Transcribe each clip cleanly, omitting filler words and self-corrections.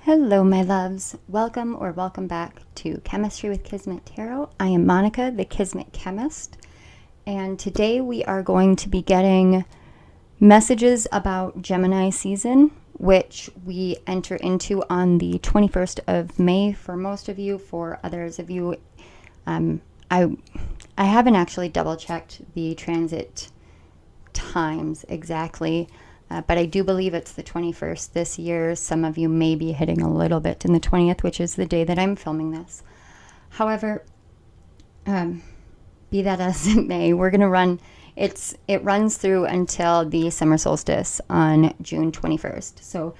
Hello, my loves. Welcome back to Chemistry with Kismet Tarot. I am Monica, the Kismet Chemist, and today we are going to be getting messages about Gemini season, which we enter into on the 21st of May for most of you. For others of you, I haven't actually double-checked the transit times exactly. But I do believe it's the 21st this year. Some of you may be hitting a little bit in the 20th, which is the day that I'm filming this. However, be that as it may, we're going to run, it runs through until the summer solstice on June 21st. So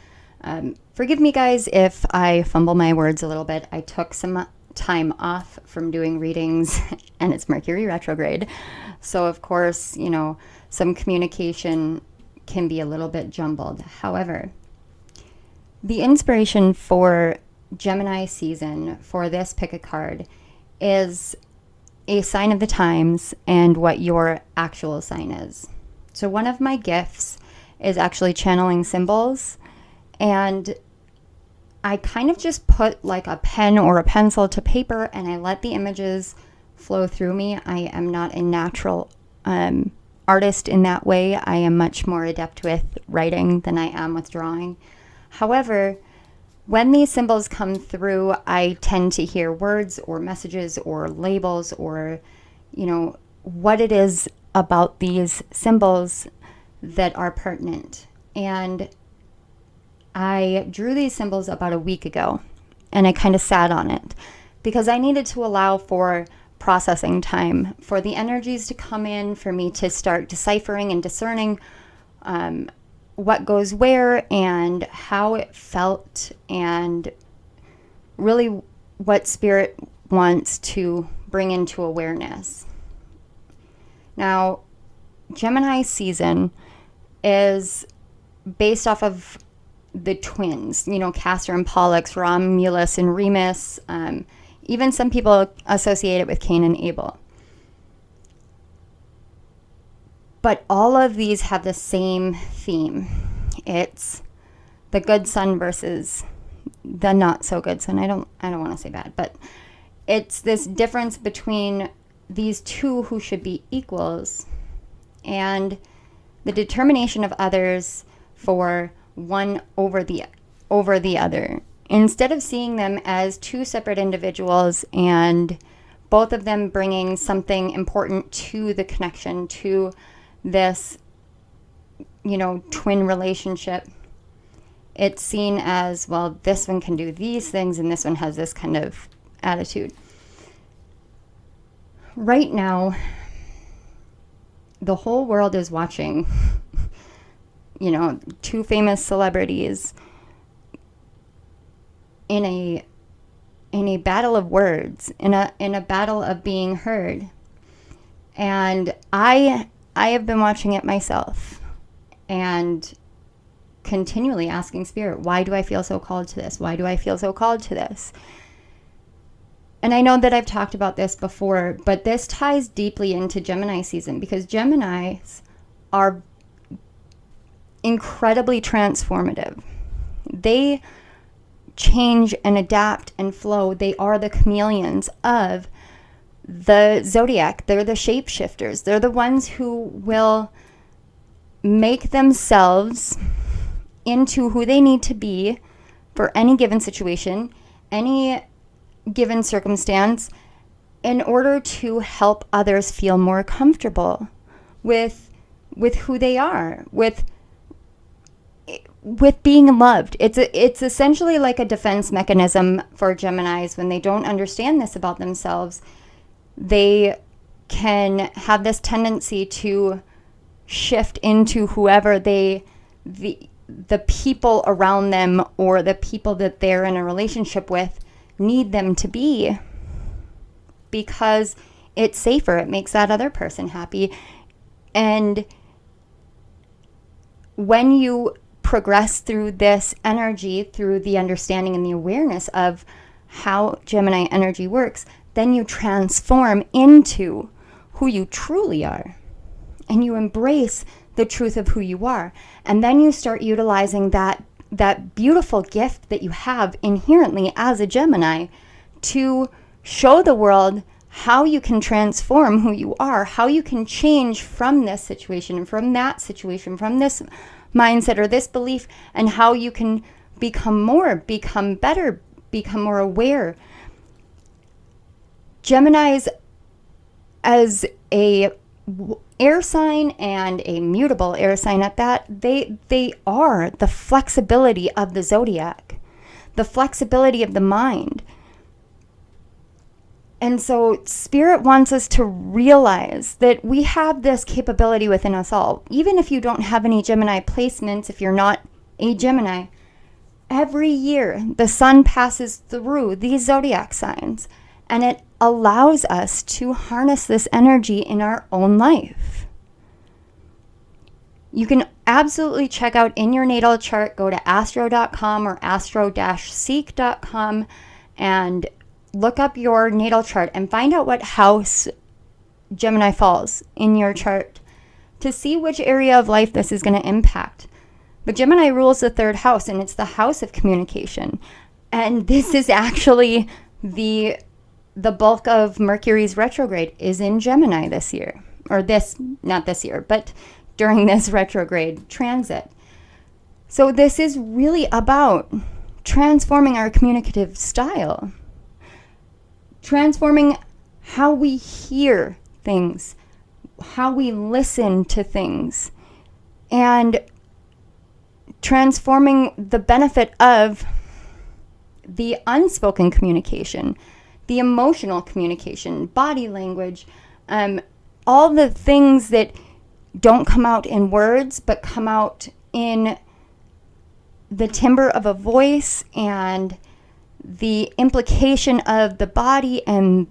forgive me, guys, if I fumble my words a little bit. I took some time off from doing readings, and it's Mercury retrograde. So, of course, some communication can be a little bit jumbled. However, the inspiration for Gemini season for this pick a card is a sign of the times and what your actual sign is. So one of my gifts is actually channeling symbols, and I kind of just put like a pen or a pencil to paper and I let the images flow through me. I am not a natural artist in that way. I am much more adept with writing than I am with drawing. However, when these symbols come through, I tend to hear words or messages or labels or, what it is about these symbols that are pertinent. And I drew these symbols about a week ago, and I kind of sat on it because I needed to allow for processing time, for the energies to come in, for me to start deciphering and discerning what goes where and how it felt, and really what spirit wants to bring into awareness. Now, Gemini season is based off of the twins, Castor and Pollux, Romulus and Remus. Even some people associate it with Cain and Abel. But all of these have the same theme. It's the good son versus the not so good son. I don't want to say bad, but it's this difference between these two who should be equals and the determination of others for one over the other. Instead of seeing them as two separate individuals and both of them bringing something important to the connection, to this, twin relationship, it's seen as, well, this one can do these things and this one has this kind of attitude. Right now, the whole world is watching, two famous celebrities in a battle of words, in a battle of being heard. And I have been watching it myself and continually asking spirit, why do I feel so called to this? Why do I feel so called to this? And I know that I've talked about this before, but this ties deeply into Gemini season because Geminis are incredibly transformative. They change and adapt and flow. They are the chameleons of the zodiac. They're the shapeshifters. They're the ones who will make themselves into who they need to be for any given situation, any given circumstance, in order to help others feel more comfortable with who they are, with being loved. It's essentially like a defense mechanism for Geminis. When they don't understand this about themselves, they can have this tendency to shift into whoever the people around them or the people that they're in a relationship with need them to be, because it's safer. It makes that other person happy. And when you progress through this energy, through the understanding and the awareness of how Gemini energy works, then you transform into who you truly are. And you embrace the truth of who you are. And then you start utilizing that that beautiful gift that you have inherently as a Gemini to show the world how you can transform who you are, how you can change from this situation, from that situation, from this mindset or this belief, and how you can become more, become better, become more aware. Geminis, as a air sign and a mutable air sign at that, they are the flexibility of the zodiac, the flexibility of the mind. And so Spirit wants us to realize that we have this capability within us all. Even if you don't have any Gemini placements, if you're not a Gemini, every year the sun passes through these zodiac signs, and it allows us to harness this energy in our own life. You can absolutely check out in your natal chart, go to astro.com or astro-seek.com and look up your natal chart and find out what house Gemini falls in your chart to see which area of life this is going to impact. But Gemini rules the third house, and it's the house of communication. And this is actually the bulk of Mercury's retrograde is in Gemini this year, or not this year, but during this retrograde transit. So this is really about transforming our communicative style, transforming how we hear things, how we listen to things, and transforming the benefit of the unspoken communication, the emotional communication, body language, all the things that don't come out in words, but come out in the timbre of a voice and the implication of the body and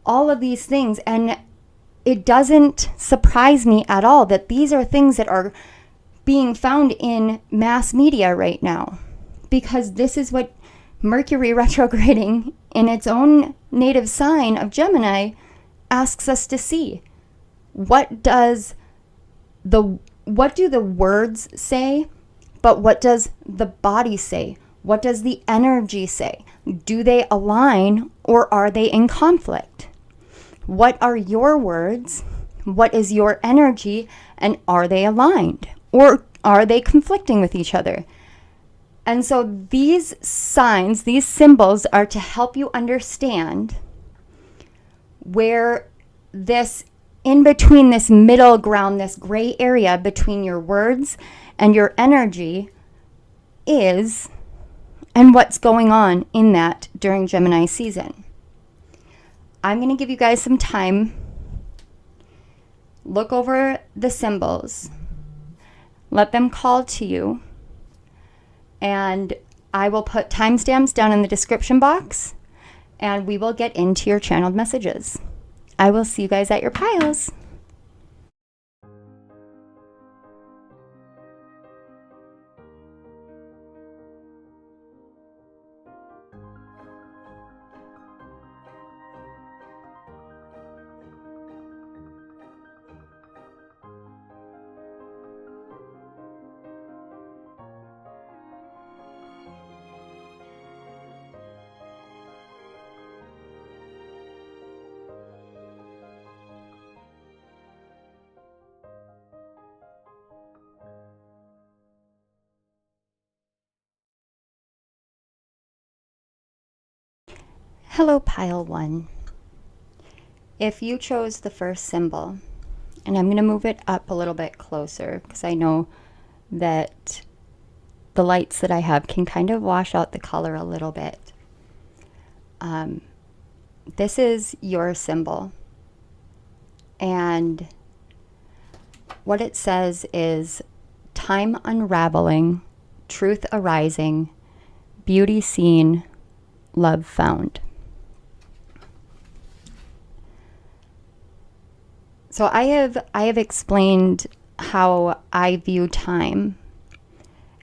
all of these things. And it doesn't surprise me at all that these are things that are being found in mass media right now, because this is what Mercury retrograding in its own native sign of Gemini asks us to see. What do the words say, but what does the body say? What does the energy say? Do they align, or are they in conflict? What are your words? What is your energy? And are they aligned, or are they conflicting with each other? And so these signs, these symbols are to help you understand where this in between, this middle ground, this gray area between your words and your energy is, and what's going on in that during Gemini season. I'm going to give you guys some time. Look over the symbols. Let them call to you. And I will put timestamps down in the description box, and we will get into your channeled messages. I will see you guys at your piles. Hello, pile one. If you chose the first symbol, and I'm going to move it up a little bit closer because I know that the lights that I have can kind of wash out the color a little bit. This is your symbol, and what it says is time unraveling, truth arising, beauty seen, love found. So I have explained how I view time,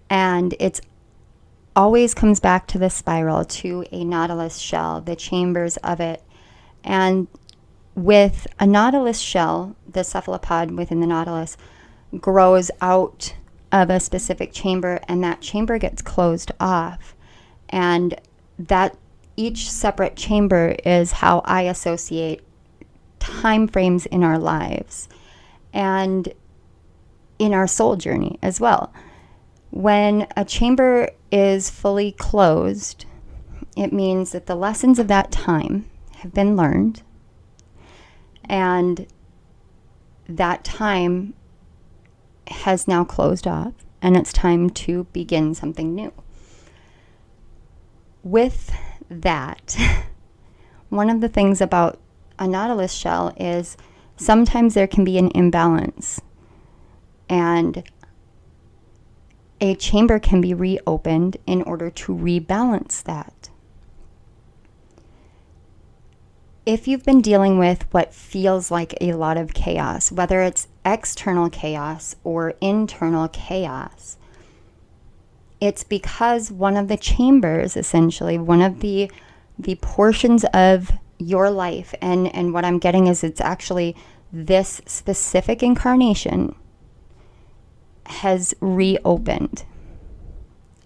and it's always comes back to the spiral, to a nautilus shell, the chambers of it. And with a nautilus shell, the cephalopod within the nautilus grows out of a specific chamber, and that chamber gets closed off. And that each separate chamber is how I associate time frames in our lives and in our soul journey as well. When a chamber is fully closed, it means that the lessons of that time have been learned, and that time has now closed off, and it's time to begin something new. With that, one of the things about a nautilus shell is sometimes there can be an imbalance, and a chamber can be reopened in order to rebalance that. If you've been dealing with what feels like a lot of chaos, whether it's external chaos or internal chaos, it's because one of the chambers, essentially, one of the portions of your life, and what I'm getting is it's actually this specific incarnation has reopened.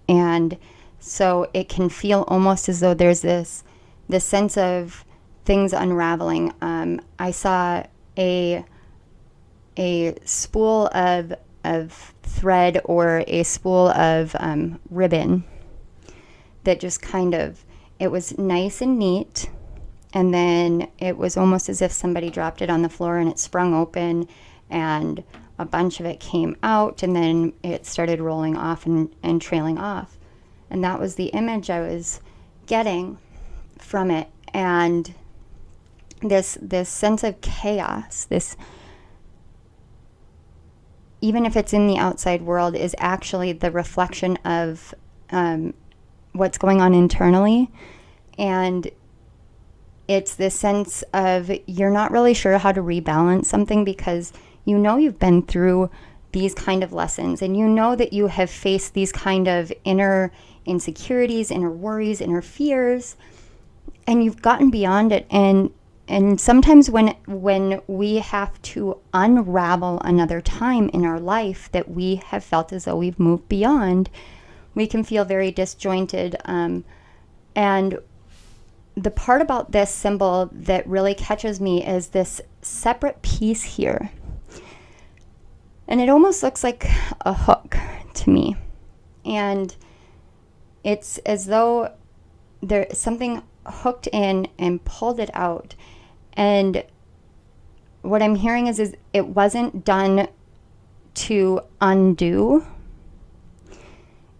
And so it can feel almost as though there's this sense of things unraveling. I saw a spool of thread or a spool of ribbon that just kind of, it was nice and neat, and then it was almost as if somebody dropped it on the floor and it sprung open and a bunch of it came out, and then it started rolling off and trailing off. And that was the image I was getting from it. And this sense of chaos, this, even if it's in the outside world, is actually the reflection of what's going on internally. And it's this sense of you're not really sure how to rebalance something, because you know you've been through these kind of lessons, and you know that you have faced these kind of inner insecurities, inner worries, inner fears, and you've gotten beyond it. And sometimes when we have to unravel another time in our life that we have felt as though we've moved beyond, we can feel very disjointed. And the part about this symbol that really catches me is this separate piece here. And it almost looks like a hook to me. And it's as though there's something hooked in and pulled it out. And what I'm hearing is it wasn't done to undo.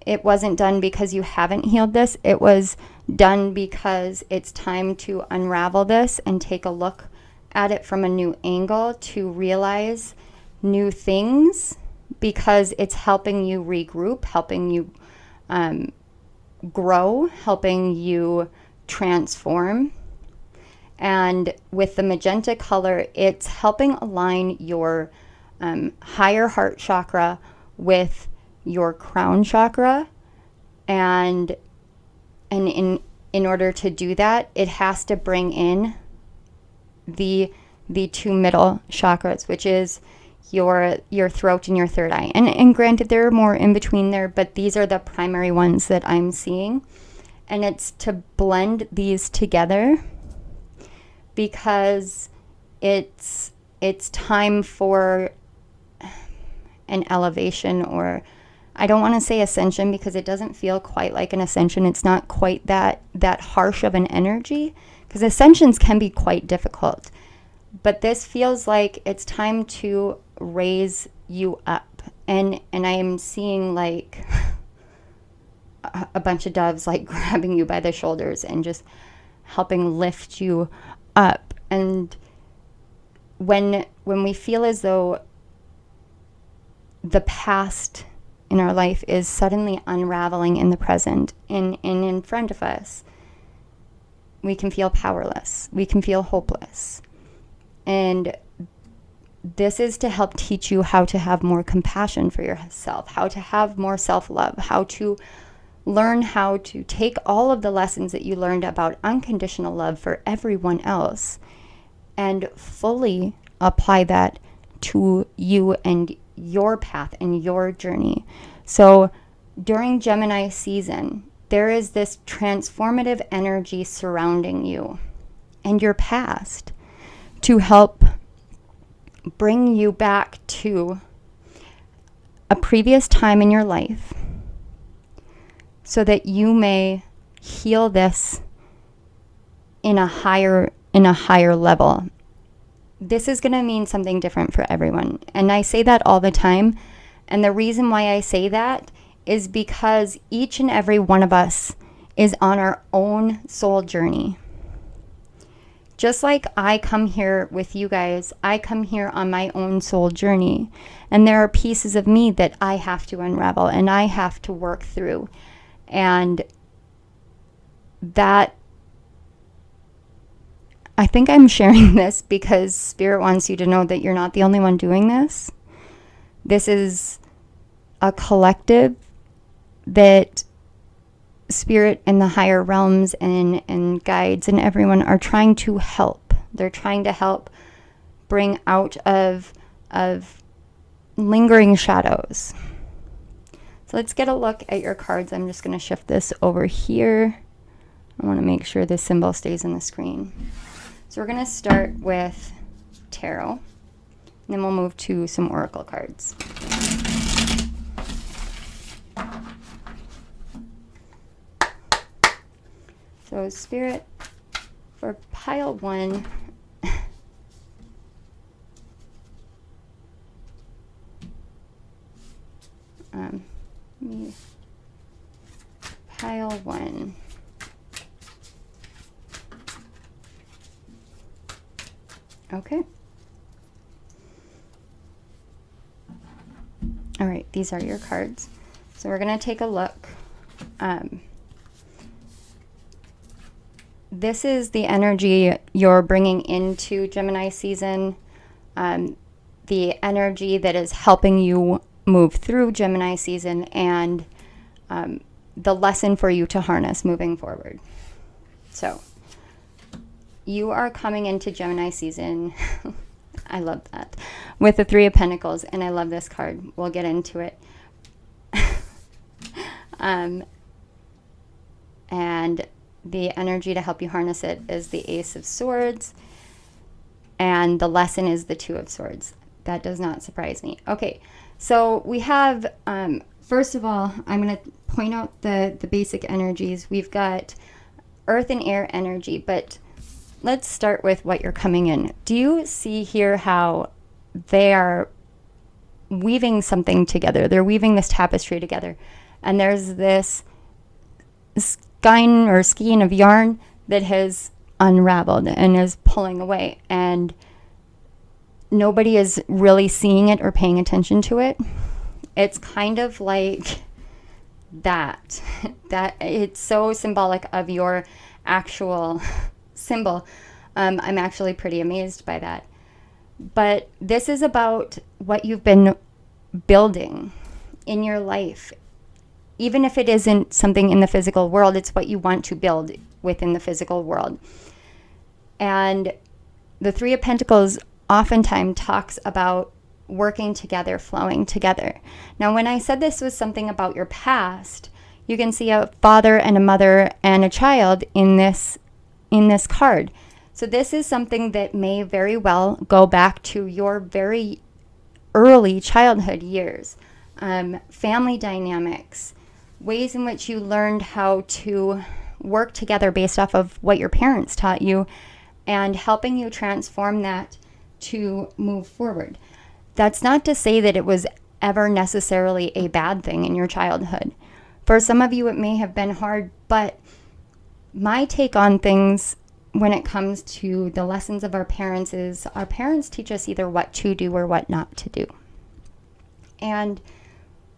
It wasn't done because you haven't healed this. It was done because it's time to unravel this and take a look at it from a new angle, to realize new things, because it's helping you regroup, helping you grow, helping you transform. And with the magenta color, it's helping align your higher heart chakra with your crown chakra. And in order to do that, it has to bring in the two middle chakras, which is your throat and your third eye. And granted, there are more in between there, but these are the primary ones that I'm seeing. And it's to blend these together, because it's time for an elevation, or I don't want to say ascension, because it doesn't feel quite like an ascension. It's not quite that harsh of an energy, because ascensions can be quite difficult. But this feels like it's time to raise you up. And I am seeing like a bunch of doves like grabbing you by the shoulders and just helping lift you up. And when we feel as though the past in our life is suddenly unraveling in the present and in front of us, we can feel powerless. We can feel hopeless. And this is to help teach you how to have more compassion for yourself, how to have more self-love, how to learn how to take all of the lessons that you learned about unconditional love for everyone else and fully apply that to you and your path and your journey. So during Gemini season, there is this transformative energy surrounding you and your past to help bring you back to a previous time in your life so that you may heal this in a higher level. This is going to mean something different for everyone. And I say that all the time. And the reason why I say that is because each and every one of us is on our own soul journey. Just like I come here with you guys, I come here on my own soul journey. And there are pieces of me that I have to unravel and I have to work through. And that, I think I'm sharing this because Spirit wants you to know that you're not the only one doing this. This is a collective that Spirit and the higher realms and guides and everyone are trying to help. They're trying to help bring out of lingering shadows. So let's get a look at your cards. I'm just going to shift this over here. I want to make sure the symbol stays on the screen. So we're going to start with tarot, and then we'll move to some oracle cards. So Spirit, for pile 1, pile 1. Okay. All right, these are your cards. So we're going to take a look. This is the energy you're bringing into Gemini season, the energy that is helping you move through Gemini season, and the lesson for you to harness moving forward. So you are coming into Gemini season, I love that, with the 3 of Pentacles, and I love this card. We'll get into it. And the energy to help you harness it is the Ace of Swords, and the lesson is the 2 of Swords. That does not surprise me. Okay, so we have, first of all, I'm going to point out the basic energies. We've got earth and air energy, but let's start with what you're coming in. Do you see here how they are weaving something together? They're weaving this tapestry together. And there's this skein of yarn that has unraveled and is pulling away. And nobody is really seeing it or paying attention to it. It's kind of like that it's so symbolic of your actual symbol. I'm actually pretty amazed by that. But this is about what you've been building in your life. Even if it isn't something in the physical world, it's what you want to build within the physical world. And the 3 of Pentacles oftentimes talks about working together, flowing together. Now, when I said this was something about your past, you can see a father and a mother and a child in this card. So this is something that may very well go back to your very early childhood years. Family dynamics, ways in which you learned how to work together based off of what your parents taught you, and helping you transform that to move forward. That's not to say that it was ever necessarily a bad thing in your childhood. For some of you, it may have been hard, but my take on things when it comes to the lessons of our parents is our parents teach us either what to do or what not to do. And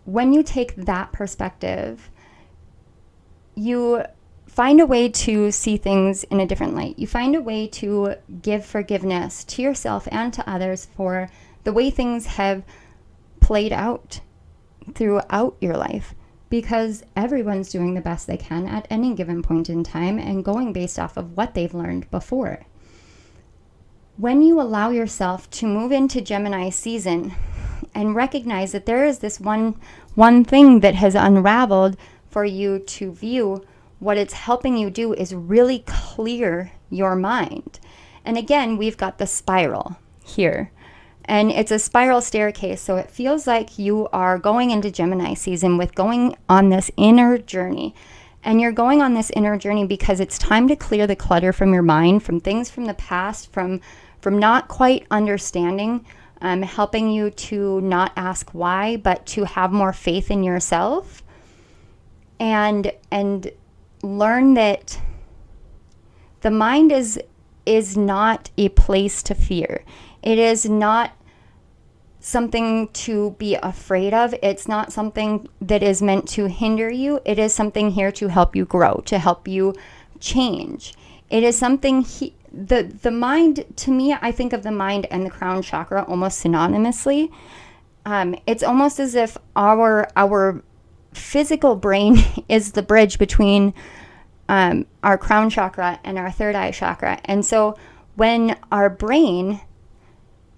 when you take that perspective, you find a way to see things in a different light. You find a way to give forgiveness to yourself and to others for the way things have played out throughout your life, because everyone's doing the best they can at any given point in time and going based off of what they've learned before. When you allow yourself to move into Gemini season and recognize that there is this one thing that has unraveled for you to view. What it's helping you do is really clear your mind. And again, we've got the spiral here. And it's a spiral staircase, so it feels like you are going into Gemini season with going on this inner journey. And you're going on this inner journey because it's time to clear the clutter from your mind, from things from the past, from not quite understanding, helping you to not ask why, but to have more faith in yourself. And learn that the mind is not a place to fear. It is not something to be afraid of. It's not something that is meant to hinder you. It is something here to help you grow, to help you change. It is something the mind, to me, I think of the mind and the crown chakra almost synonymously. It's almost as if our physical brain is the bridge between our crown chakra and our third eye chakra. And so when our brain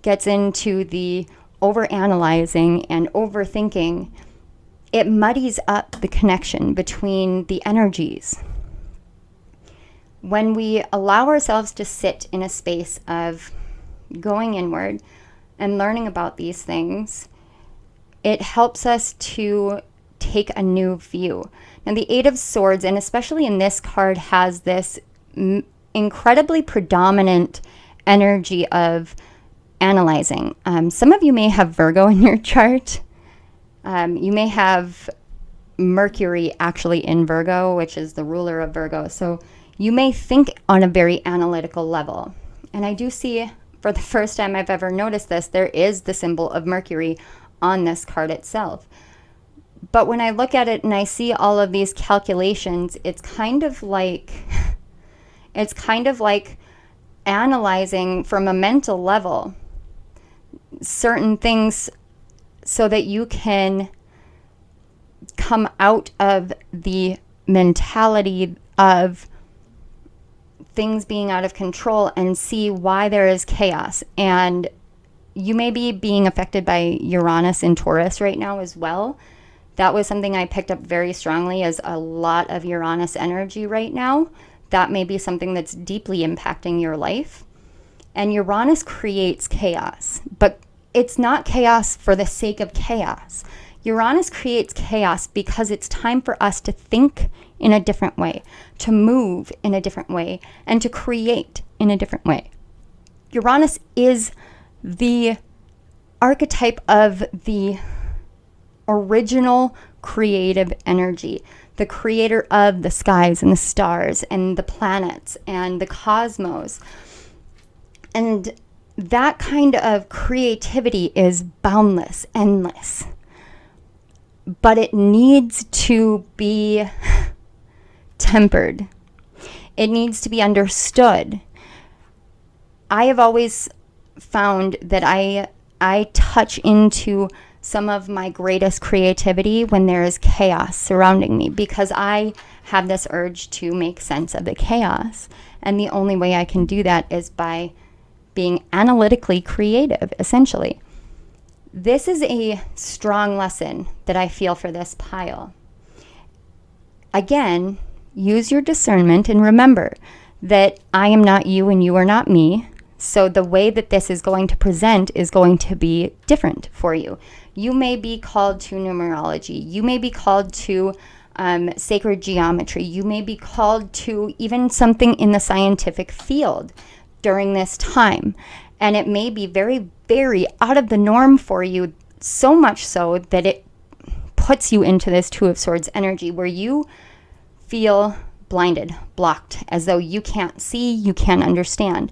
gets into the overanalyzing and overthinking, it muddies up the connection between the energies. When we allow ourselves to sit in a space of going inward and learning about these things, it helps us to take a new view. Now, the Eight of Swords, and especially in this card, has this incredibly predominant energy of analyzing. Some of you may have Virgo in your chart. You may have Mercury actually in Virgo, which is the ruler of Virgo. So you may think on a very analytical level. And I do see, for the first time I've ever noticed this, there is the symbol of Mercury on this card itself. But when I look at it and I see all of these calculations, it's kind of like analyzing from a mental level certain things so that you can come out of the mentality of things being out of control and see why there is chaos. And you may be being affected by Uranus in Taurus right now as well. That was something I picked up very strongly, as a lot of Uranus energy right now. That may be something that's deeply impacting your life. And Uranus creates chaos, but it's not chaos for the sake of chaos. Uranus creates chaos because it's time for us to think in a different way, to move in a different way, and to create in a different way. Uranus is the archetype of the original creative energy, the creator of the skies and the stars and the planets and the cosmos. And that kind of creativity is boundless, endless. But it needs to be tempered. It needs to be understood. I have always found that I touch into some of my greatest creativity when there is chaos surrounding me, because I have this urge to make sense of the chaos. And the only way I can do that is by being analytically creative, essentially. This is a strong lesson that I feel for this pile. Again, use your discernment and remember that I am not you and you are not me. So the way that this is going to present is going to be different for you. You may be called to numerology. You may be called to sacred geometry. You may be called to even something in the scientific field during this time. And it may be very, very out of the norm for you, so much so that it puts you into this Two of Swords energy where you feel blinded, blocked, as though you can't see, you can't understand.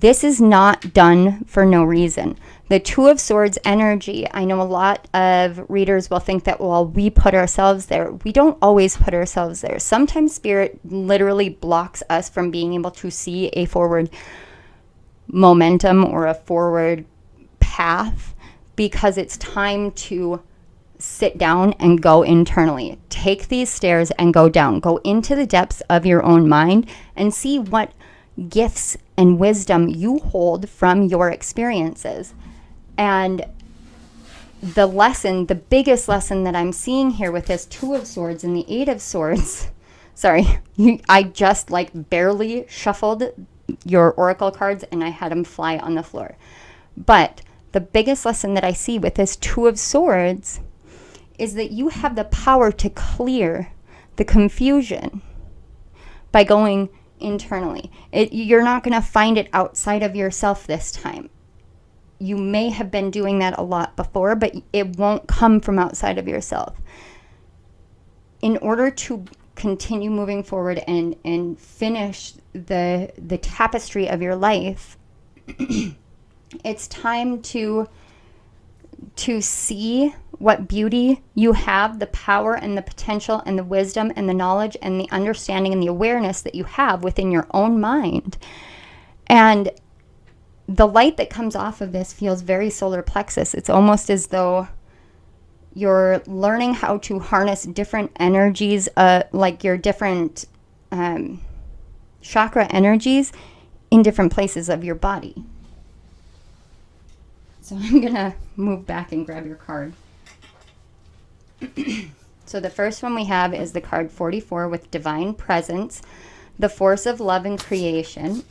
This is not done for no reason. The Two of Swords energy, I know a lot of readers will think that, well, we put ourselves there. We don't always put ourselves there. Sometimes spirit literally blocks us from being able to see a forward momentum or a forward path, because it's time to sit down and go internally. Take these stairs and go down. Go into the depths of your own mind and see what gifts and wisdom you hold from your experiences. And the lesson, the biggest lesson that I'm seeing here with this Two of Swords and the Eight of Swords, sorry, I just like barely shuffled your oracle cards and I had them fly on the floor. But the biggest lesson that I see with this Two of Swords is that you have the power to clear the confusion by going internally. You're not going to find it outside of yourself this time. You may have been doing that a lot before, but it won't come from outside of yourself. In order to continue moving forward and finish the tapestry of your life, it's time to see what beauty you have, the power and the potential and the wisdom and the knowledge and the understanding and the awareness that you have within your own mind. And the light that comes off of this feels very solar plexus. It's almost as though you're learning how to harness different energies, like your different chakra energies in different places of your body. So I'm going to move back and grab your card. So the first one we have is the card 44 with Divine Presence, the force of love and creation.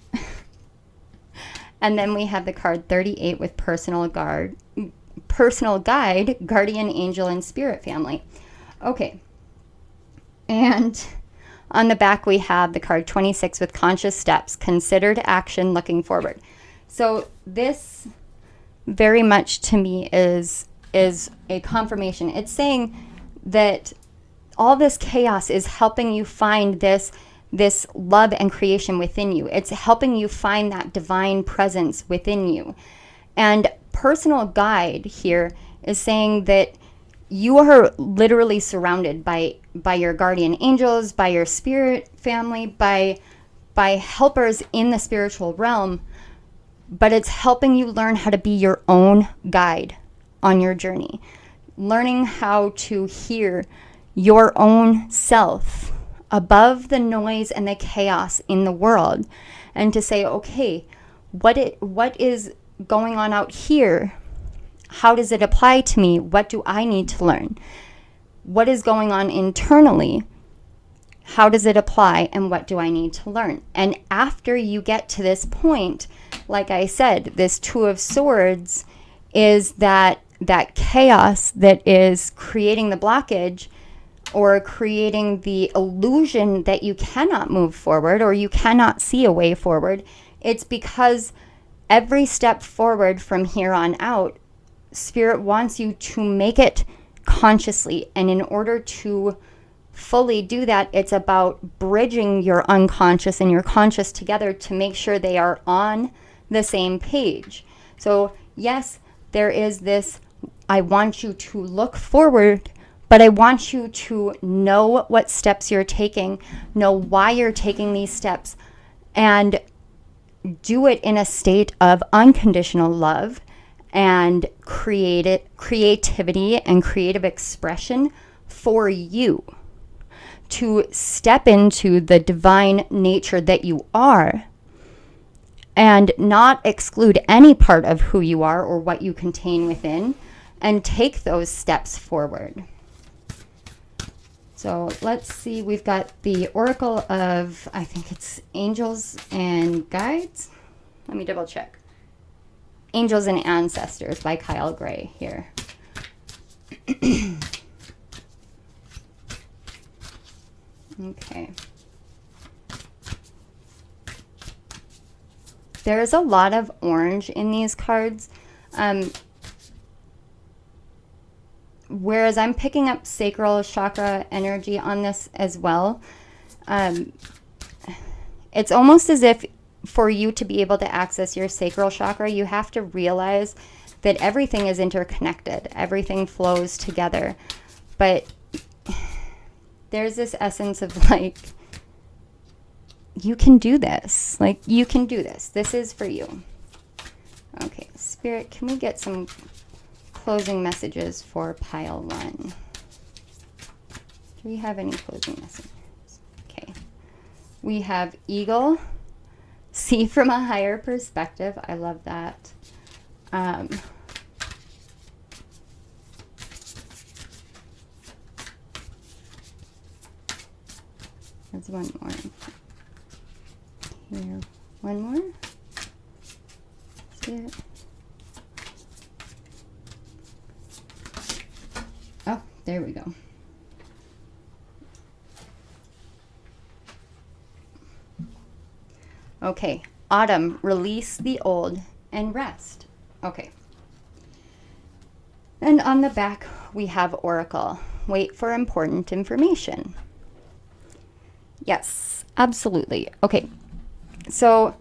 And then we have the card 38 with personal guide, guardian angel, and spirit family. Okay. And on the back we have the card 26 with conscious steps, considered action, looking forward. So this very much to me is a confirmation. It's saying that all this chaos is helping you find this love and creation within you. It's helping you find that divine presence within you. And personal guide here is saying that you are literally surrounded by your guardian angels, by your spirit family, by helpers in the spiritual realm, but it's helping you learn how to be your own guide on your journey, learning how to hear your own self above the noise and the chaos in the world, and to say, okay, what is going on out here? How does it apply to me? What do I need to learn? What is going on internally? How does it apply, and what do I need to learn? And after you get to this point, like I said, this Two of Swords is that chaos that is creating the blockage or creating the illusion that you cannot move forward or you cannot see a way forward. It's because every step forward from here on out, Spirit wants you to make it consciously. And in order to fully do that, it's about bridging your unconscious and your conscious together to make sure they are on the same page. So yes, there is this, I want you to look forward, but I want you to know what steps you're taking, know why you're taking these steps, and do it in a state of unconditional love and creativity and creative expression for you, to step into the divine nature that you are and not exclude any part of who you are or what you contain within, and take those steps forward. So let's see, we've got the Oracle of, I think it's Angels and Guides. Let me double check. Angels and Ancestors by Kyle Gray here. Okay. There's a lot of orange in these cards. Whereas I'm picking up sacral chakra energy on this as well. It's almost as if for you to be able to access your sacral chakra, you have to realize that everything is interconnected. Everything flows together. But there's this essence of like, you can do this. Like, you can do this. This is for you. Okay, Spirit, can we get some closing messages for pile 1? Do we have any closing messages? Okay. We have Eagle. See from a higher perspective. I love that. There's one more. Here, one more. See it? Oh, there we go. Okay, autumn, release the old and rest. Okay. And on the back, we have oracle. Wait for important information. Yes, absolutely. Okay, so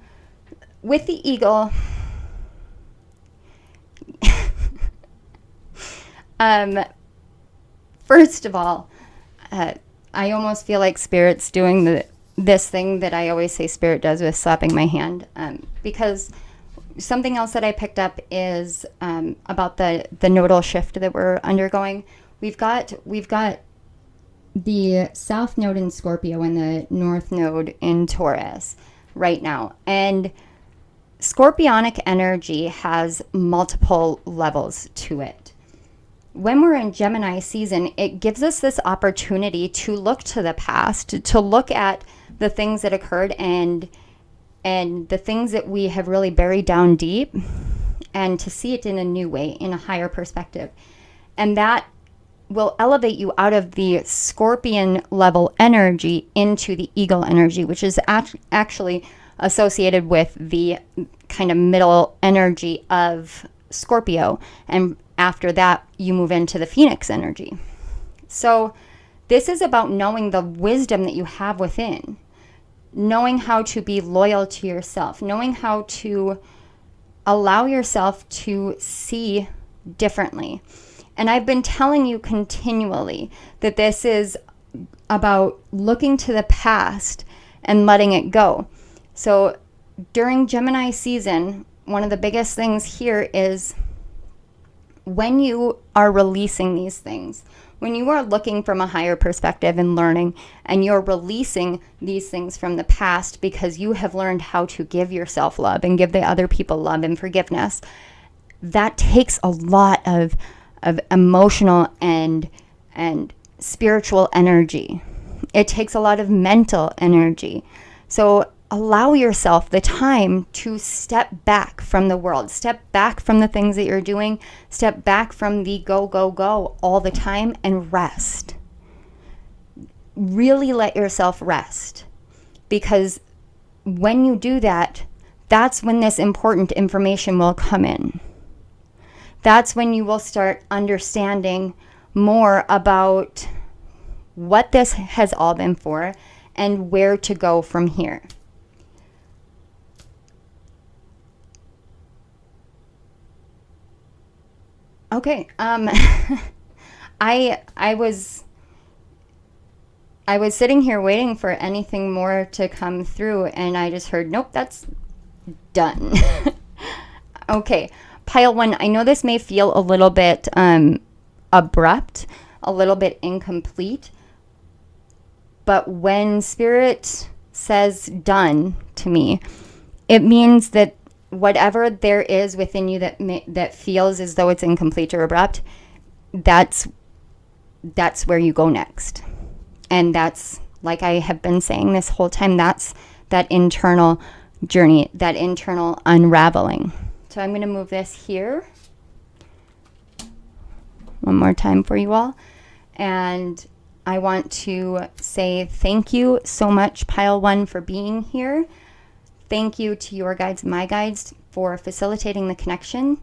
with the eagle, first of all, I almost feel like Spirit's doing this thing that I always say Spirit does with slapping my hand, because something else that I picked up is about the nodal shift that we're undergoing. We've got the South Node in Scorpio and the North Node in Taurus right now. And Scorpionic energy has multiple levels to it. When we're in Gemini season, it gives us this opportunity to look to the past, to look at the things that occurred and the things that we have really buried down deep, and to see it in a new way, in a higher perspective. And that will elevate you out of the Scorpion level energy into the Eagle energy, which is actually associated with the kind of middle energy of Scorpio. And after that, you move into the Phoenix energy. So this is about knowing the wisdom that you have within, knowing how to be loyal to yourself, knowing how to allow yourself to see differently. And I've been telling you continually that this is about looking to the past and letting it go. So during Gemini season, one of the biggest things here is when you are releasing these things, when you are looking from a higher perspective and learning, and you're releasing these things from the past because you have learned how to give yourself love and give the other people love and forgiveness, that takes a lot of emotional and spiritual energy. It takes a lot of mental energy. So allow yourself the time to step back from the world, step back from the things that you're doing, step back from the go, go, go all the time, and rest. Really let yourself rest, because when you do that, that's when this important information will come in. That's when you will start understanding more about what this has all been for and where to go from here. Okay, I was sitting here waiting for anything more to come through, and I just heard, nope, that's done. Okay, pile one, I know this may feel a little bit abrupt, a little bit incomplete, but when Spirit says done to me, it means that whatever there is within you that feels as though it's incomplete or abrupt, that's where you go next. And that's, like I have been saying this whole time, that's that internal journey, that internal unraveling. So I'm going to move this here one more time for you all. And I want to say thank you so much, Pile One, for being here. Thank you to your guides and my guides for facilitating the connection.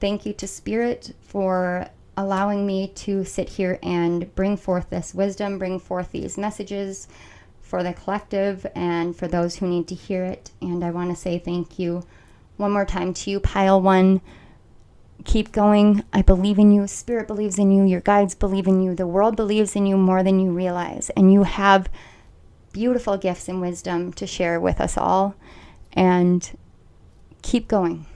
Thank you to Spirit for allowing me to sit here and bring forth this wisdom, bring forth these messages for the collective and for those who need to hear it. And I want to say thank you one more time to you, Pile One. Keep going. I believe in you. Spirit believes in you. Your guides believe in you. The world believes in you more than you realize. And you have beautiful gifts and wisdom to share with us all. And keep going.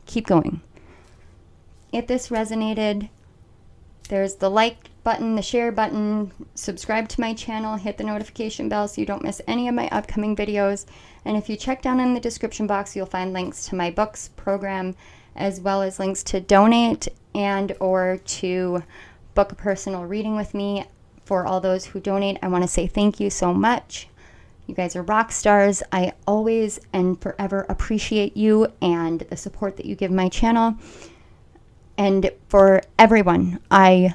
Keep going. If this resonated, there's the like button, the share button, subscribe to my channel, hit the notification bell so you don't miss any of my upcoming videos. And if you check down in the description box, you'll find links to my books program, as well as links to donate and or to book a personal reading with me For all those who donate, I want to say thank you so much. You guys are rock stars. I always and forever appreciate you and the support that you give my channel. And for everyone, I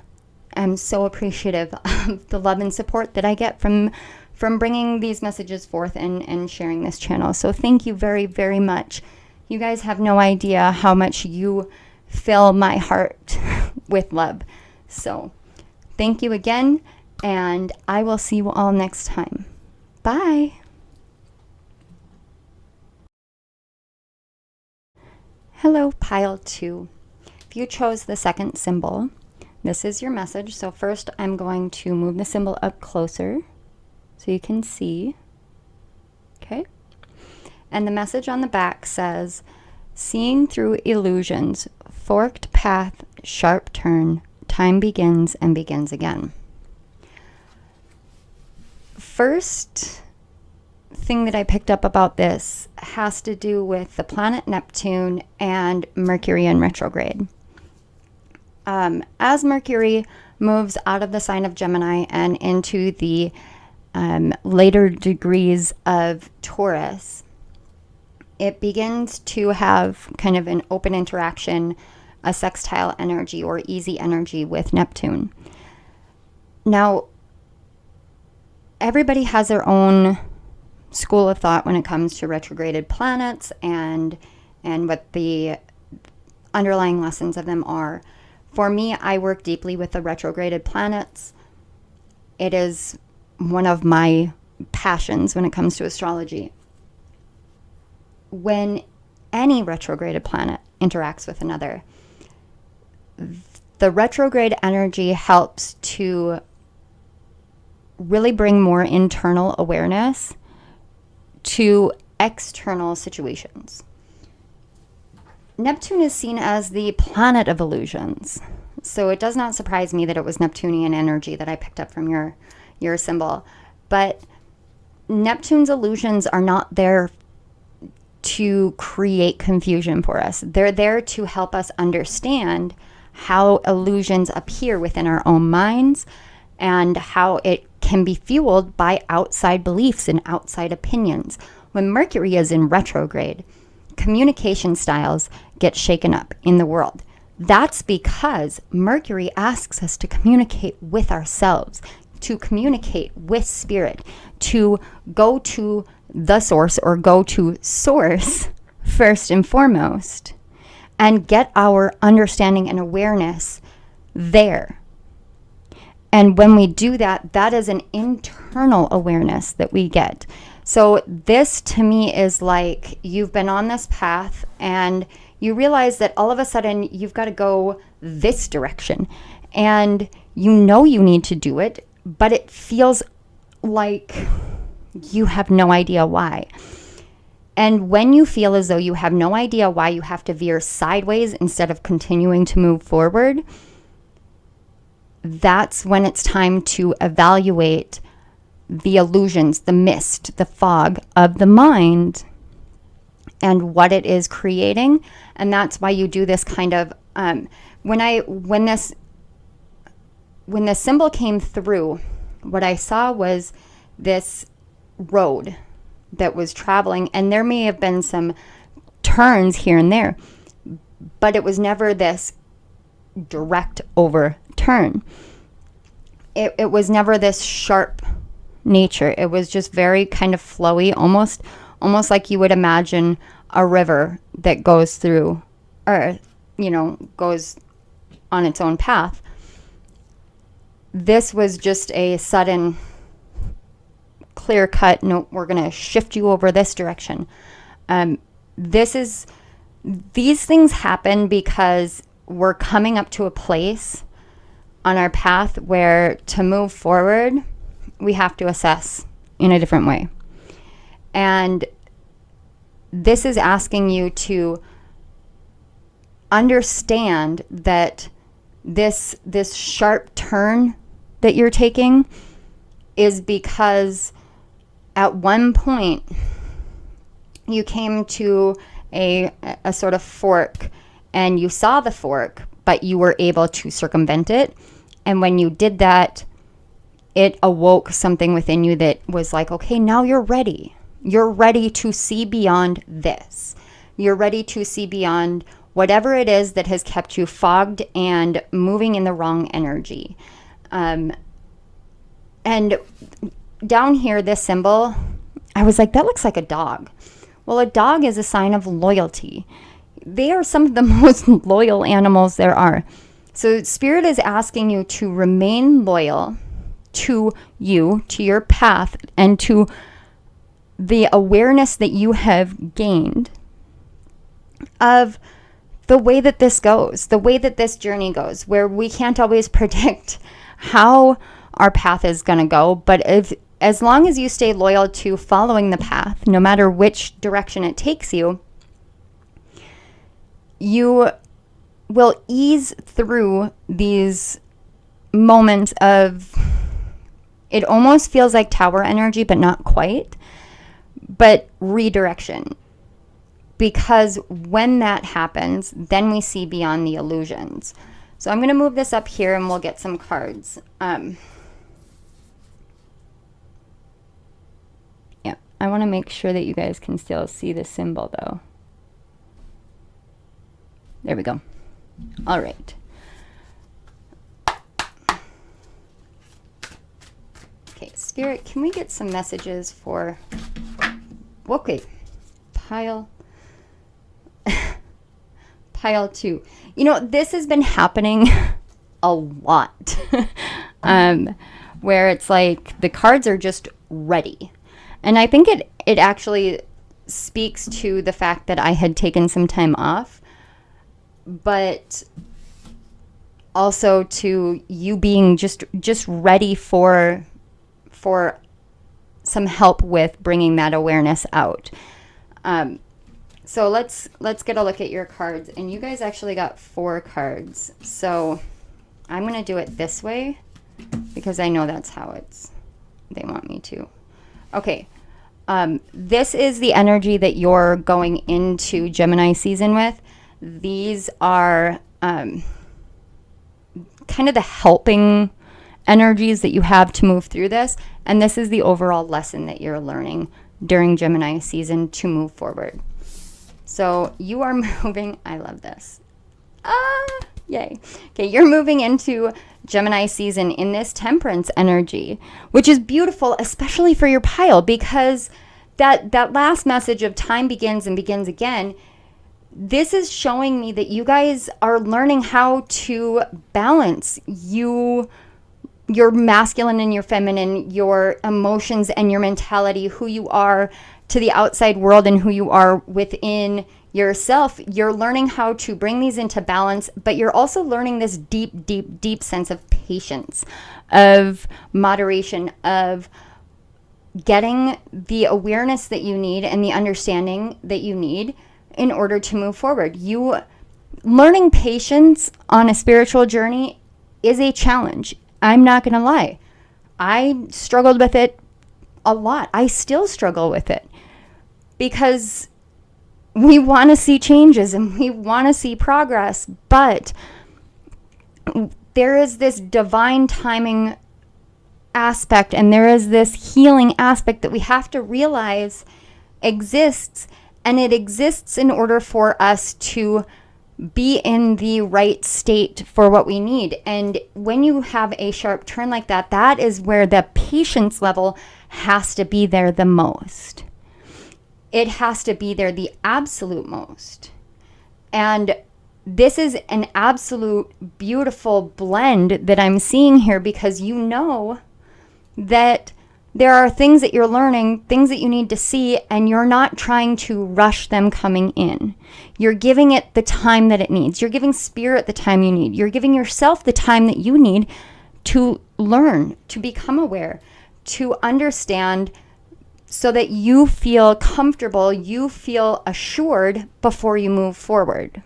am so appreciative of the love and support that I get from bringing these messages forth and sharing this channel. So thank you very, very much. You guys have no idea how much you fill my heart with love. So thank you again, and I will see you all next time. Bye. Hello, pile 2. If you chose the second symbol, this is your message. So first I'm going to move the symbol up closer so you can see. Okay. And the message on the back says, seeing through illusions, forked path, sharp turn, time begins and begins again. First thing that I picked up about this has to do with the planet Neptune and Mercury in retrograde. As Mercury moves out of the sign of Gemini and into the later degrees of Taurus, it begins to have kind of an open interaction, a sextile energy or easy energy with Neptune. Now, everybody has their own school of thought when it comes to retrograded planets and what the underlying lessons of them are. For me, I work deeply with the retrograded planets. It is one of my passions when it comes to astrology. When any retrograded planet interacts with another, the retrograde energy helps to really bring more internal awareness to external situations. Neptune is seen as the planet of illusions. So it does not surprise me that it was Neptunian energy that I picked up from your symbol. But Neptune's illusions are not there to create confusion for us. They're there to help us understand how illusions appear within our own minds and how it can be fueled by outside beliefs and outside opinions. When Mercury is in retrograde, communication styles get shaken up in the world. That's because Mercury asks us to communicate with ourselves, to communicate with spirit, to go to the source or go to source first and foremost, and get our understanding and awareness there. And when we do that, that is an internal awareness that we get. So this to me is like you've been on this path and you realize that all of a sudden you've got to go this direction. And you know you need to do it, but it feels like you have no idea why. And when you feel as though you have no idea why you have to veer sideways instead of continuing to move forward, that's when it's time to evaluate the illusions, the mist, the fog of the mind and what it is creating. And that's why you do this kind of, when this symbol came through, what I saw was this road that was traveling, and there may have been some turns here and there, but it was never this direct overturn. It was never this sharp nature. It was just very kind of flowy, almost like you would imagine a river that goes through, or goes on its own path. This was just a sudden, clear cut, no, we're going to shift you over this direction. These things happen because we're coming up to a place on our path where to move forward, we have to assess in a different way. And this is asking you to understand that this sharp turn that you're taking is because at one point you came to a sort of fork and you saw the fork, but you were able to circumvent it. And when you did that, it awoke something within you that was like, okay, now you're ready. You're ready to see beyond this. You're ready to see beyond whatever it is that has kept you fogged and moving in the wrong energy. And down here, this symbol, I was like, that looks like a dog. Well, a dog is a sign of loyalty. They are some of the most loyal animals there are. So Spirit is asking you to remain loyal to you, to your path, and to the awareness that you have gained of the way that this goes, the way that this journey goes, where we can't always predict how our path is going to go. But as long as you stay loyal to following the path, no matter which direction it takes you, you will ease through these moments of, it almost feels like tower energy, but not quite, but redirection. Because when that happens, then we see beyond the illusions. So I'm going to move this up here and we'll get some cards. Yeah, I want to make sure that you guys can still see the symbol though. There we go. All right. Okay, Spirit, can we get some messages for, okay, pile 2. You know, this has been happening a lot. Where it's like the cards are just ready. And I think it actually speaks to the fact that I had taken some time off, but also to you being just ready for some help with bringing that awareness out. So let's get a look at your cards. And you guys actually got 4 cards. So I'm going to do it this way because I know that's how they want me to. Okay. This is the energy that you're going into Gemini season with. These are kind of the helping energies that you have to move through this. And this is the overall lesson that you're learning during Gemini season to move forward. So you are moving, I love this. Yay. Okay, you're moving into Gemini season in this temperance energy, which is beautiful, especially for your pile, because that last message of time begins and begins again, this is showing me that you guys are learning how to balance your masculine and your feminine, your emotions and your mentality, who you are to the outside world and who you are within yourself. You're learning how to bring these into balance, but you're also learning this deep, deep, deep sense of patience, of moderation, of getting the awareness that you need and the understanding that you need in order to move forward. Learning patience on a spiritual journey is a challenge. I'm not going to lie. I struggled with it a lot. I still struggle with it because we want to see changes and we want to see progress, but there is this divine timing aspect and there is this healing aspect that we have to realize exists, and it exists in order for us to be in the right state for what we need. And when you have a sharp turn like that, that is where the patience level has to be there the most. It has to be there the absolute most. And this is an absolute beautiful blend that I'm seeing here, because you know that there are things that you're learning, things that you need to see, and you're not trying to rush them coming in. You're giving it the time that it needs. You're giving spirit the time you need. You're giving yourself the time that you need to learn, to become aware, to understand, so that you feel comfortable, you feel assured before you move forward.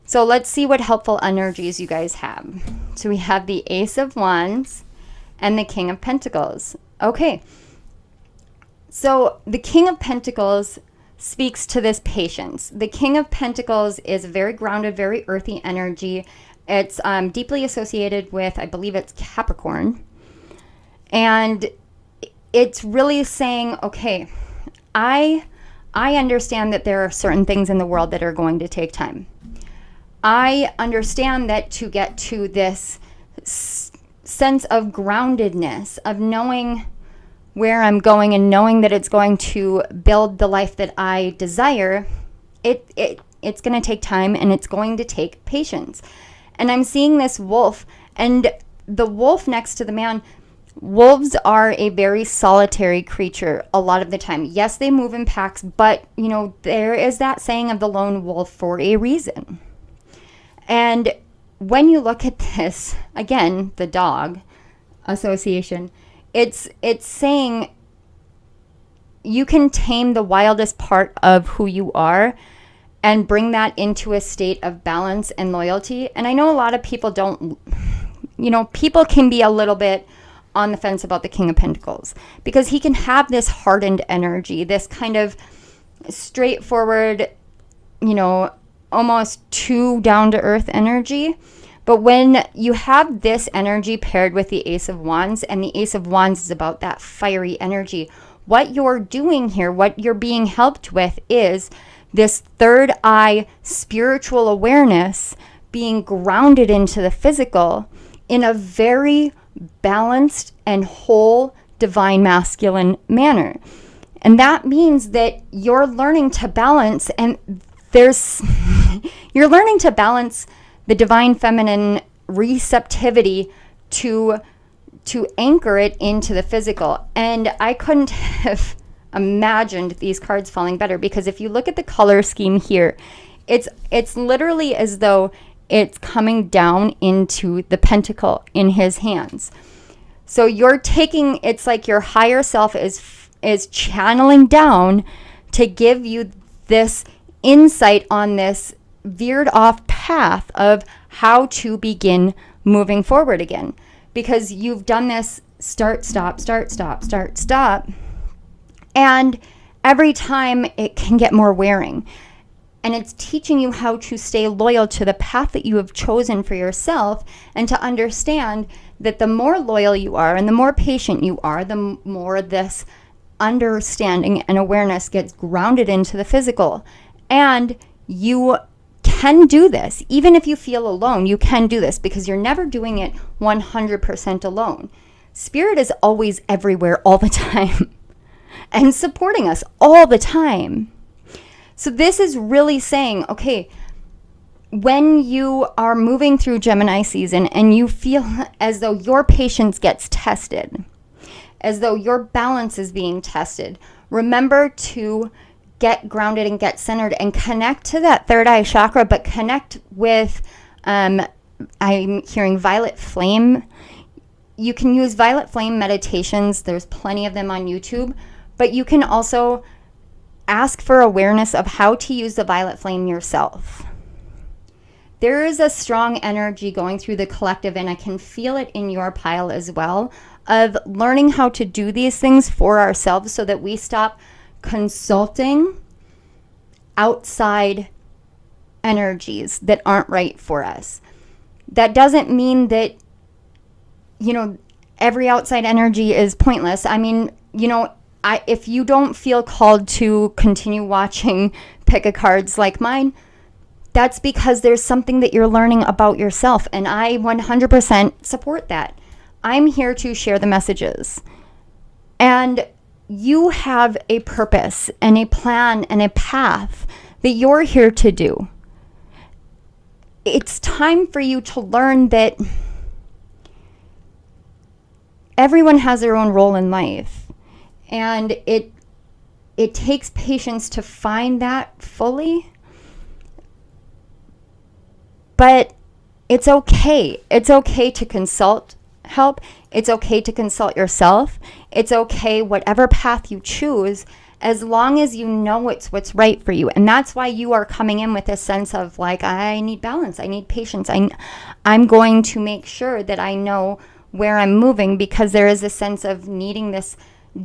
So let's see what helpful energies you guys have. So we have the Ace of Wands and the King of Pentacles. Okay. So the King of Pentacles speaks to this patience. The King of Pentacles is very grounded, very earthy energy, It's deeply associated with, I believe it's Capricorn. And it's really saying, okay, I understand that there are certain things in the world that are going to take time. I understand that to get to this sense of groundedness, of knowing where I'm going and knowing that it's going to build the life that I desire, it's going to take time and it's going to take patience. And I'm seeing this wolf, and the wolf next to the man. Wolves are a very solitary creature a lot of the time. Yes, they move in packs, but there is that saying of the lone wolf for a reason. And when you look at this, again, the dog association, it's saying you can tame the wildest part of who you are and bring that into a state of balance and loyalty. And I know a lot of people don't, people can be a little bit on the fence about the King of Pentacles because he can have this hardened energy, this kind of straightforward, almost too down-to-earth energy. But when you have this energy paired with the Ace of Wands, and the Ace of Wands is about that fiery energy, what you're doing here, what you're being helped with is this third eye spiritual awareness being grounded into the physical in a very balanced and whole divine masculine manner. And that means that you're learning to balance, and you're learning to balance the divine feminine receptivity to anchor it into the physical. And I couldn't have imagined these cards falling better, because if you look at the color scheme here, it's literally as though it's coming down into the pentacle in his hands. So you're taking, it's like your higher self is channeling down to give you this insight on this veered off path of how to begin moving forward again. Because you've done this start, stop, start, stop, start, stop. And every time it can get more wearing. And it's teaching you how to stay loyal to the path that you have chosen for yourself, and to understand that the more loyal you are and the more patient you are, the more this understanding and awareness gets grounded into the physical. And you can do this. Even if you feel alone, you can do this, because you're never doing it 100% alone. Spirit is always everywhere all the time and supporting us all the time. So this is really saying, okay, when you are moving through Gemini season and you feel as though your patience gets tested, as though your balance is being tested, remember to get grounded and get centered and connect to that third eye chakra, but connect with, I'm hearing violet flame. You can use violet flame meditations. There's plenty of them on YouTube, but you can also ask for awareness of how to use the violet flame yourself. There is a strong energy going through the collective, and I can feel it in your pile as well, of learning how to do these things for ourselves so that we stop consulting outside energies that aren't right for us. That doesn't mean that, every outside energy is pointless. I mean, if you don't feel called to continue watching pick a cards like mine, that's because there's something that you're learning about yourself, and I 100% support that. I'm here to share the messages. And you have a purpose and a plan and a path that you're here to do. It's time for you to learn that everyone has their own role in life, and it takes patience to find that fully. But it's okay. It's okay to consult help. It's okay to consult yourself. It's okay, whatever path you choose, as long as you know it's what's right for you. And that's why you are coming in with a sense of like, I need balance. I need patience. I'm going to make sure that I know where I'm moving, because there is a sense of needing this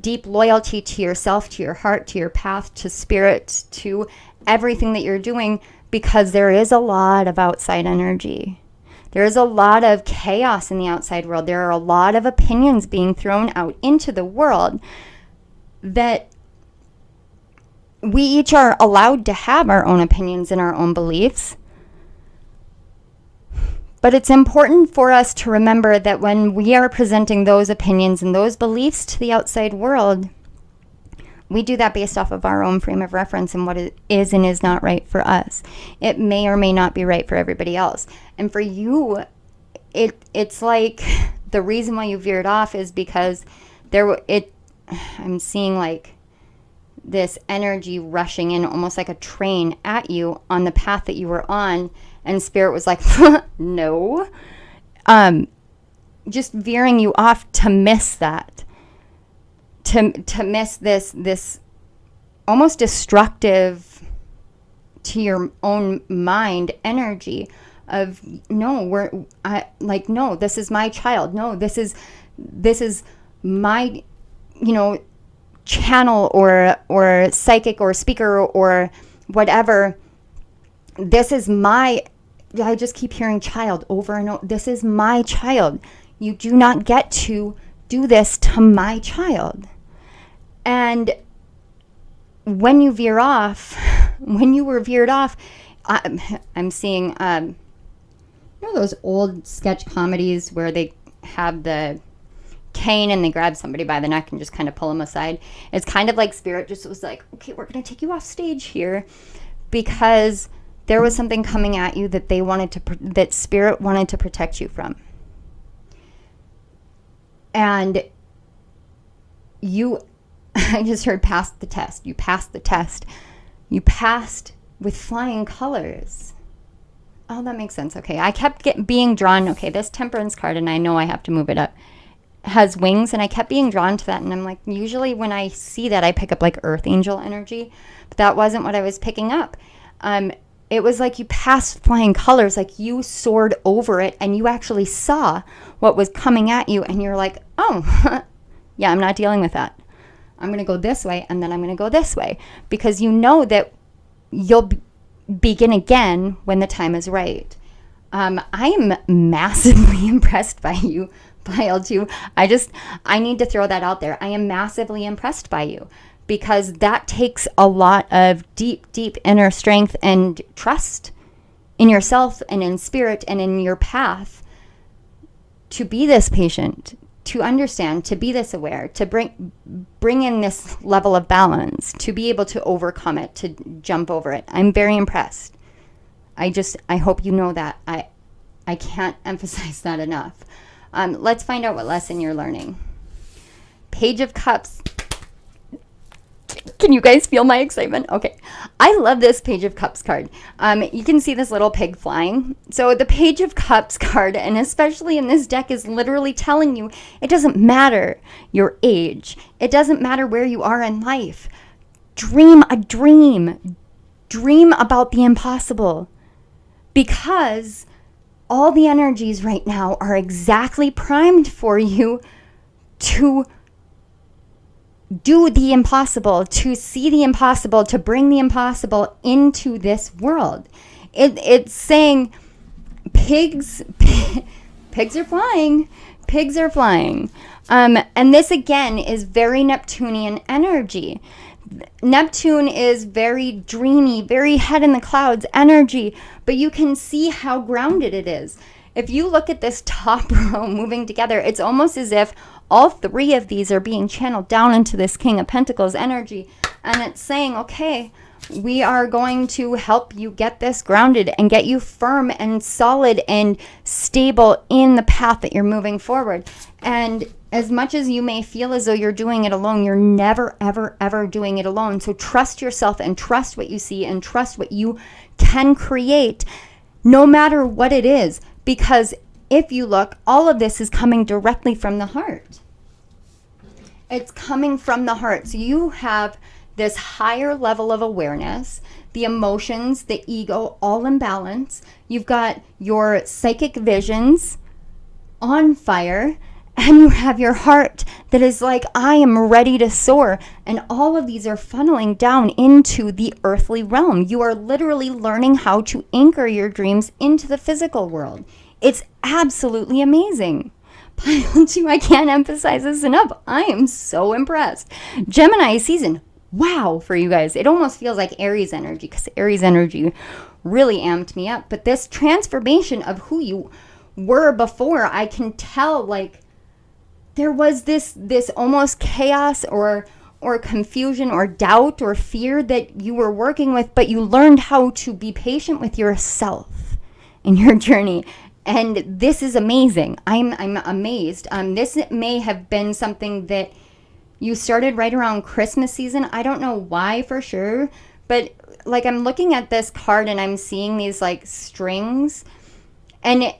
deep loyalty to yourself, to your heart, to your path, to spirit, to everything that you're doing, because there is a lot of outside energy. There is a lot of chaos in the outside world. There are a lot of opinions being thrown out into the world that we each are allowed to have our own opinions and our own beliefs. But it's important for us to remember that when we are presenting those opinions and those beliefs to the outside world, we do that based off of our own frame of reference and what is and is not right for us. It may or may not be right for everybody else. And for you, it's like the reason why you veered off is because I'm seeing like this energy rushing in almost like a train at you on the path that you were on, and Spirit was like, no. Just veering you off to miss that. To miss this almost destructive to your own mind energy of no, no, this is my child. No, this is my, channel or psychic or speaker or whatever. This is my, I just keep hearing child over and over. This is my child. You do not get to do this to my child. And when you veer off, when you were veered off, I'm seeing, those old sketch comedies where they have the cane and they grab somebody by the neck and just kind of pull them aside. It's kind of like Spirit just was like, okay, we're going to take you off stage here because there was something coming at you that that Spirit wanted to protect you from. And I just heard pass the test. You passed the test. You passed with flying colors. Oh, that makes sense. Okay, I kept being drawn. Okay, this Temperance card, and I know I have to move it up, has wings, and I kept being drawn to that. And I'm like, usually when I see that, I pick up like Earth Angel energy, but that wasn't what I was picking up. It was like you passed flying colors, like you soared over it, and you actually saw what was coming at you, and you're like, oh, yeah, I'm not dealing with that. I'm going to go this way, and then I'm going to go this way, because you know that you'll begin again when the time is right. I am massively impressed by you, Pile 2. I need to throw that out there. I am massively impressed by you, because that takes a lot of deep, deep inner strength and trust in yourself and in Spirit and in your path to be this patient, to understand, to be this aware, to bring in this level of balance, to be able to overcome it, to jump over it. I'm very impressed. I hope you know that. I can't emphasize that enough. Let's find out what lesson you're learning. Page of Cups. Can you guys feel my excitement? Okay. I love this Page of Cups card. You can see this little pig flying. So the Page of Cups card, and especially in this deck, is literally telling you it doesn't matter your age. It doesn't matter where you are in life. Dream a dream. Dream about the impossible. Because all the energies right now are exactly primed for you to do the impossible, to see the impossible, to bring the impossible into this world. It's saying pigs are flying. Pigs are flying. And this again is very Neptunian energy. Neptune is very dreamy, very head in the clouds energy, but you can see how grounded it is. If you look at this top row moving together, it's almost as if all three of these are being channeled down into this King of Pentacles energy. And it's saying, okay, we are going to help you get this grounded and get you firm and solid and stable in the path that you're moving forward. And as much as you may feel as though you're doing it alone, you're never, ever, ever doing it alone. So trust yourself and trust what you see and trust what you can create, no matter what it is. Because if you look, all of this is coming directly from the heart. It's coming from the heart. So you have this higher level of awareness, the emotions, the ego, all in balance. You've got your psychic visions on fire, and you have your heart that is like, I am ready to soar. And all of these are funneling down into the earthly realm. You are literally learning how to anchor your dreams into the physical world, It's absolutely amazing. Pile 2, I can't emphasize this enough. I am so impressed. Gemini season, wow for you guys. It almost feels like Aries energy, because Aries energy really amped me up. But this transformation of who you were before, I can tell, like, there was this almost chaos or confusion or doubt or fear that you were working with, but you learned how to be patient with yourself in your journey. And this is amazing. I'm amazed. This may have been something that you started right around Christmas season. I don't know why for sure, but like I'm looking at this card and I'm seeing these like strings, and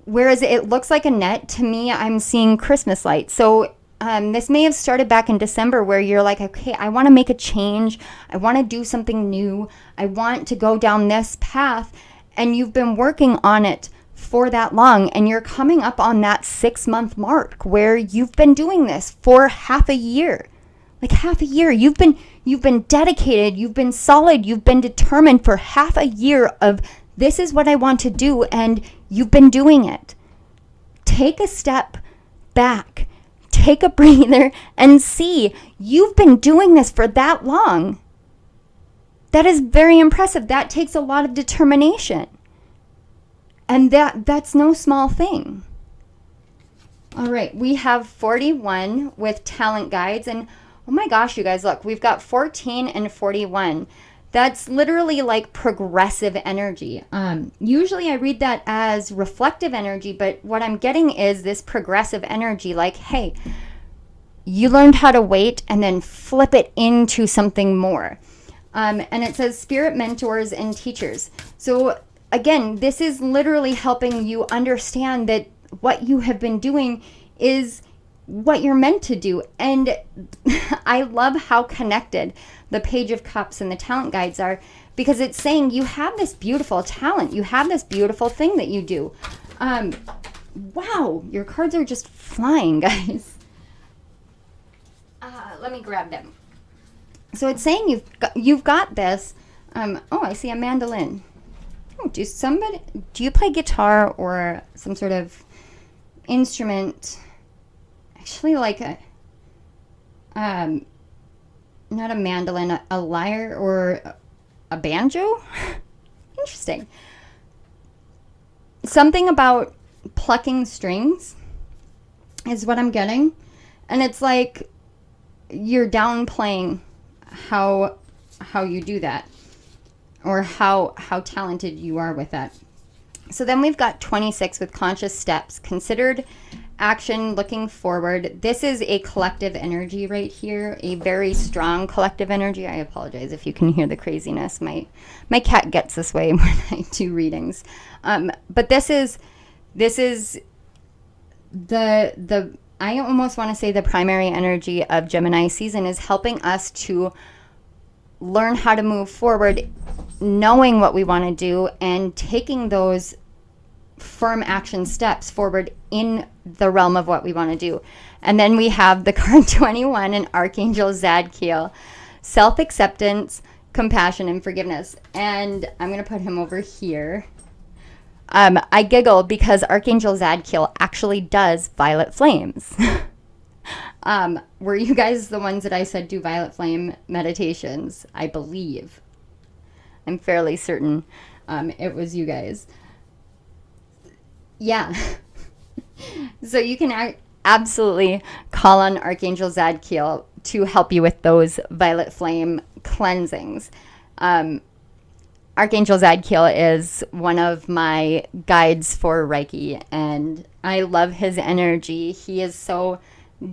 whereas it looks like a net, to me, I'm seeing Christmas lights. So this may have started back in December, where you're like, okay, I want to make a change. I want to do something new. I want to go down this path. And you've been working on it for that long, and you're coming up on that 6-month mark where you've been doing this for half a year. Like half a year. You've been dedicated, you've been solid, you've been determined for half a year of this is what I want to do, and you've been doing it. Take a step back. Take a breather and see. You've been doing this for that long. That is very impressive. That takes a lot of determination. And that's no small thing. All right, we have 41 with talent guides. And oh my gosh, you guys, look, we've got 14 and 41. That's literally like progressive energy. Usually I read that as reflective energy, but what I'm getting is this progressive energy, like, hey, you learned how to wait and then flip it into something more. And it says spirit mentors and teachers. So again, this is literally helping you understand that what you have been doing is what you're meant to do. And I love how connected the Page of Cups and the talent guides are, because it's saying you have this beautiful talent. You have this beautiful thing that you do. Wow, your cards are just flying, guys. Let me grab them. So it's saying you've got this. Oh, I see a mandolin. Oh, do you play guitar or some sort of instrument? Actually, like not a mandolin, a lyre or a banjo? Interesting. Something about plucking strings is what I'm getting. And it's like you're downplaying how you do that, or how talented you are with that. So then we've got 26 with conscious steps, considered action, looking forward. This is a collective energy right here, a very strong collective energy. I apologize if you can hear the craziness. My cat gets this way when I do readings. But this is the I almost want to say the primary energy of Gemini season is helping us to learn how to move forward, knowing what we want to do and taking those firm action steps forward in the realm of what we want to do. And then we have the card 21 and Archangel Zadkiel, self-acceptance, compassion, and forgiveness. And I'm going to put him over here. I giggle because Archangel Zadkiel actually does violet flames. Were you guys the ones that I said do violet flame meditations? I believe. I'm fairly certain it was you guys. Yeah. So you can absolutely call on Archangel Zadkiel to help you with those violet flame cleansings. Archangel Zadkiel is one of my guides for Reiki, and I love his energy. He is so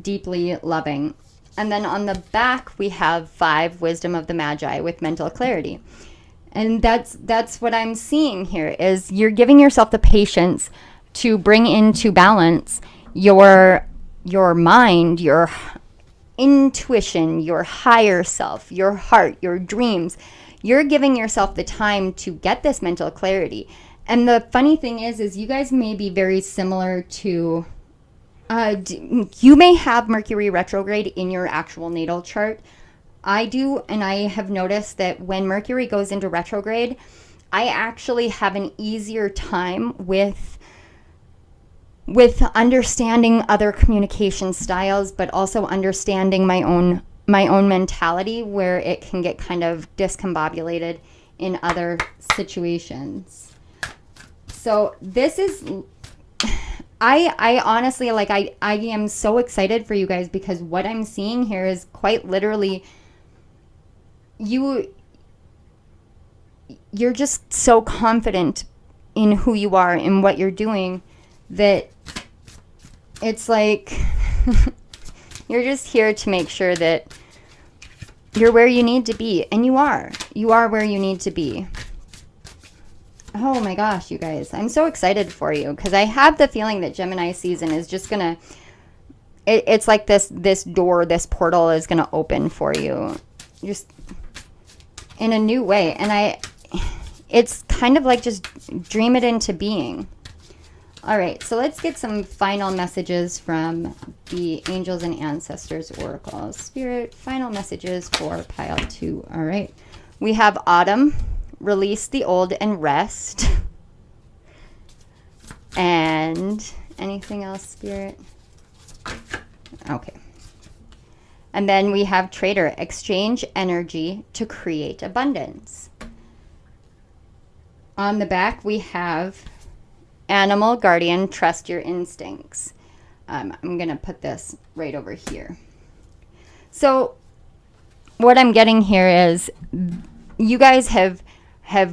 deeply loving. And then on the back, we have 5 Wisdom of the Magi with mental clarity. And that's what I'm seeing here, is you're giving yourself the patience to bring into balance your mind, your intuition, your higher self, your heart, your dreams. You're giving yourself the time to get this mental clarity. And the funny thing is you guys may be very similar to, you may have Mercury retrograde in your actual natal chart. I do, and I have noticed that when Mercury goes into retrograde, I actually have an easier time with with understanding other communication styles, but also understanding my own mentality, where it can get kind of discombobulated in other situations. So this is, I honestly, like, I am so excited for you guys, because what I'm seeing here is quite literally you're just so confident in who you are and what you're doing, that it's like you're just here to make sure that you're where you need to be. And you are where you need to be. Oh my gosh, you guys, I'm so excited for you, because I have the feeling that Gemini season is just gonna, it's like this door, this portal is gonna open for you, just in a new way. And it's kind of like, just dream it into being. All right, so let's get some final messages from the Angels and Ancestors Oracle. Spirit, final messages for pile 2. All right, we have Autumn, release the old and rest. And anything else, Spirit? Okay. And then we have Trader, exchange energy to create abundance. On the back, we have Animal Guardian, trust your instincts. I'm going to put this right over here. So what I'm getting here is you guys have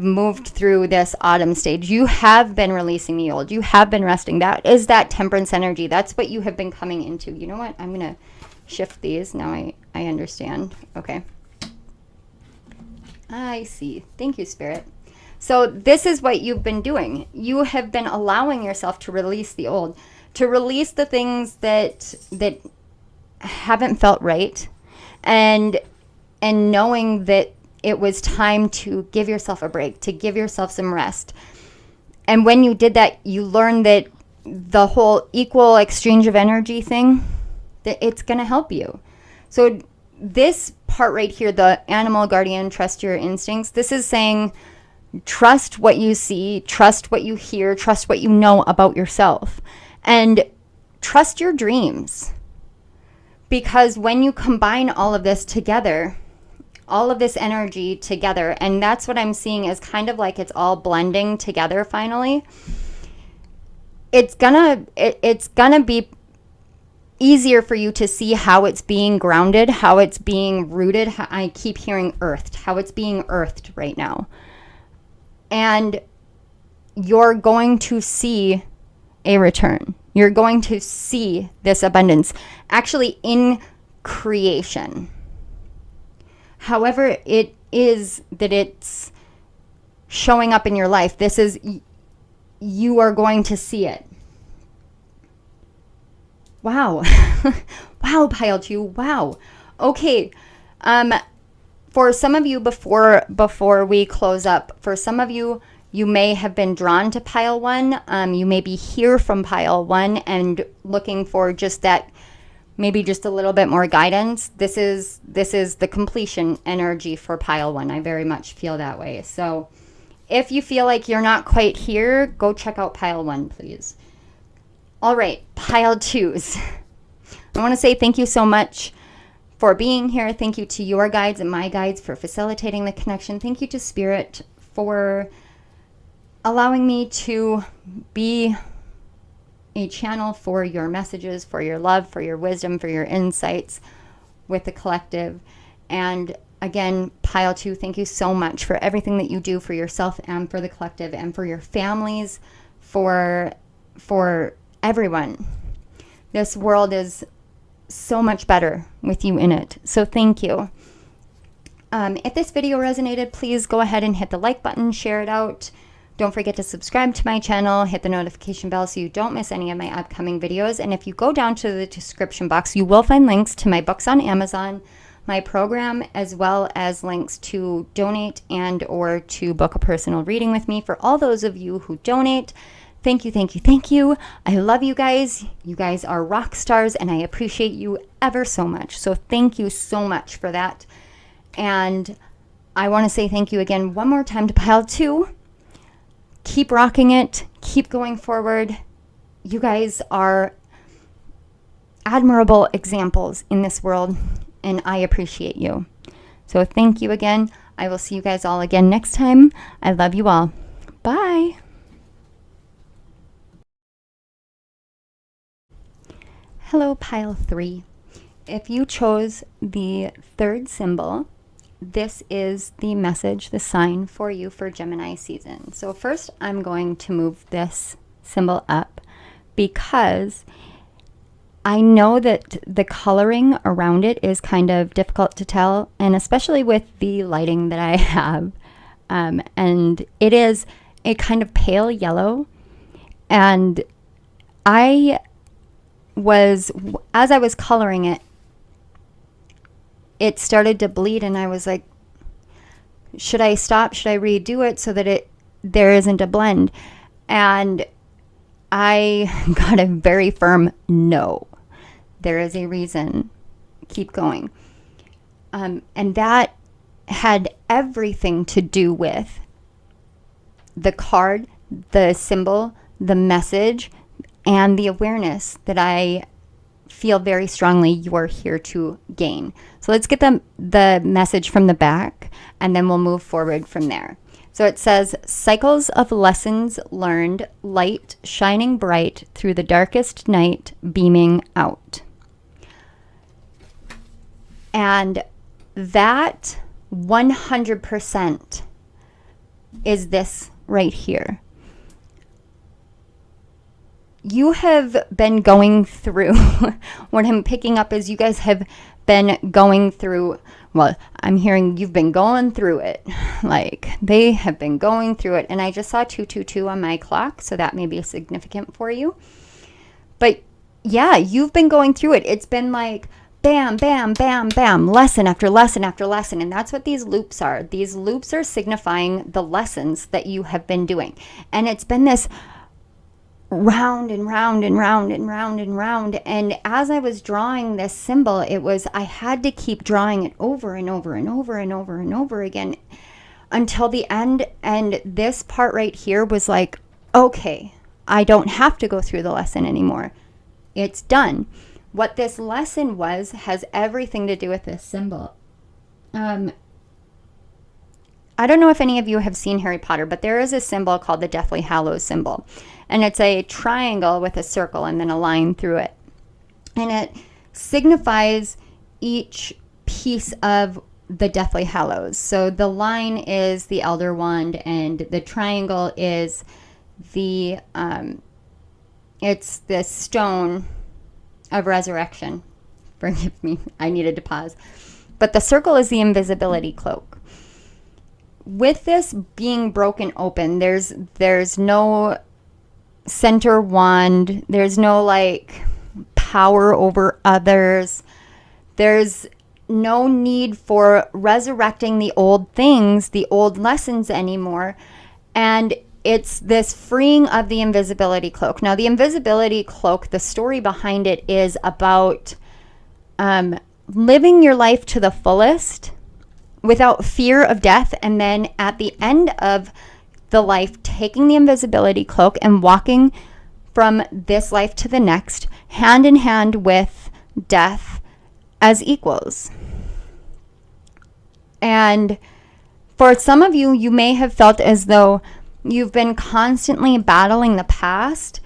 moved through this autumn stage. You have been releasing the old. You have been resting. That is that temperance energy. That's what you have been coming into. You know what? I'm going to shift these. Now I understand. Okay. I see. Thank you, Spirit. So this is what you've been doing. You have been allowing yourself to release the old, to release the things that haven't felt right, and knowing that it was time to give yourself a break, to give yourself some rest. And when you did that, you learned that the whole equal exchange of energy thing, that it's going to help you. So this part right here, the Animal Guardian, trust your instincts, this is saying, trust what you see, trust what you hear, trust what you know about yourself, and trust your dreams. Because when you combine all of this together, all of this energy together, and that's what I'm seeing is kind of like it's all blending together finally, it's gonna be easier for you to see how it's being grounded, how it's being rooted. I keep hearing earthed, how it's being earthed right now. And you're going to see a return. You're going to see this abundance actually in creation. However it is that it's showing up in your life, you are going to see it. Wow. Wow, pile 2. Wow. Okay. For some of you, before we close up, for some of you, you may have been drawn to pile 1. You may be here from pile 1 and looking for just that, maybe just a little bit more guidance. This is the completion energy for pile 1. I very much feel that way. So if you feel like you're not quite here, go check out pile 1, please. All right, pile 2s. I want to say thank you so much for being here. Thank you to your guides and my guides for facilitating the connection. Thank you to Spirit for allowing me to be a channel for your messages, for your love, for your wisdom, for your insights with the collective. And again, pile 2, thank you so much for everything that you do for yourself and for the collective and for your families, for everyone. This world is so much better with you in it. So thank you. If this video resonated, please go ahead and hit the like button, share it out. Don't forget to subscribe to my channel, hit the notification bell so you don't miss any of my upcoming videos. And if you go down to the description box, you will find links to my books on Amazon, my program, as well as links to donate and or to book a personal reading with me. For all those of you who donate, thank you, thank you, thank you. I love you guys. You guys are rock stars, and I appreciate you ever so much. So thank you so much for that. And I want to say thank you again one more time to pile 2. Keep rocking it. Keep going forward. you guys are admirable examples in this world, and I appreciate you. So thank you again. I will see you guys all again next time. I love you all. Bye. Hello, pile 3. If you chose the third symbol, this is the message, the sign for you for Gemini season. So first, I'm going to move this symbol up because I know that the coloring around it is kind of difficult to tell, and especially with the lighting that I have. And it is a kind of pale yellow. And as I was coloring it, it started to bleed, and I was like, should I stop? Should I redo it so that there isn't a blend? And I got a very firm no. There is a reason. Keep going. And that had everything to do with the card, the symbol, the message, and the awareness that I feel very strongly you're here to gain. So let's get the message from the back, and then we'll move forward from there. So it says, cycles of lessons learned, light shining bright through the darkest night, beaming out. And that 100% is this right here. You have been going through, what I'm picking up is you guys have been going through, well, I'm hearing you've been going through it. Like, they have been going through it. And I just saw 222 on my clock, so that may be significant for you. But yeah, you've been going through it. It's been like, bam, bam, bam, bam, lesson after lesson after lesson. And that's what these loops are. These loops are signifying the lessons that you have been doing. And it's been this round and round and round and round and round. And as I was drawing this symbol, I had to keep drawing it over and over and over and over and over again until the end. And this part right here was like, okay, I don't have to go through the lesson anymore. It's done. What this lesson has everything to do with this symbol. I don't know if any of you have seen Harry Potter, but there is a symbol called the Deathly Hallows symbol. And it's a triangle with a circle and then a line through it. And it signifies each piece of the Deathly Hallows. So the line is the Elder Wand, and the triangle is it's the stone of resurrection. Forgive me, I needed to pause. But the circle is the invisibility cloak. With this being broken open, there's no center wand. There's no like power over others. There's no need for resurrecting the old things, the old lessons anymore. And it's this freeing of the invisibility cloak. Now, the invisibility cloak, the story behind it is about living your life to the fullest without fear of death. And then at the end of the life, taking the invisibility cloak and walking from this life to the next, hand in hand with death as equals. And for some of you, you may have felt as though you've been constantly battling the past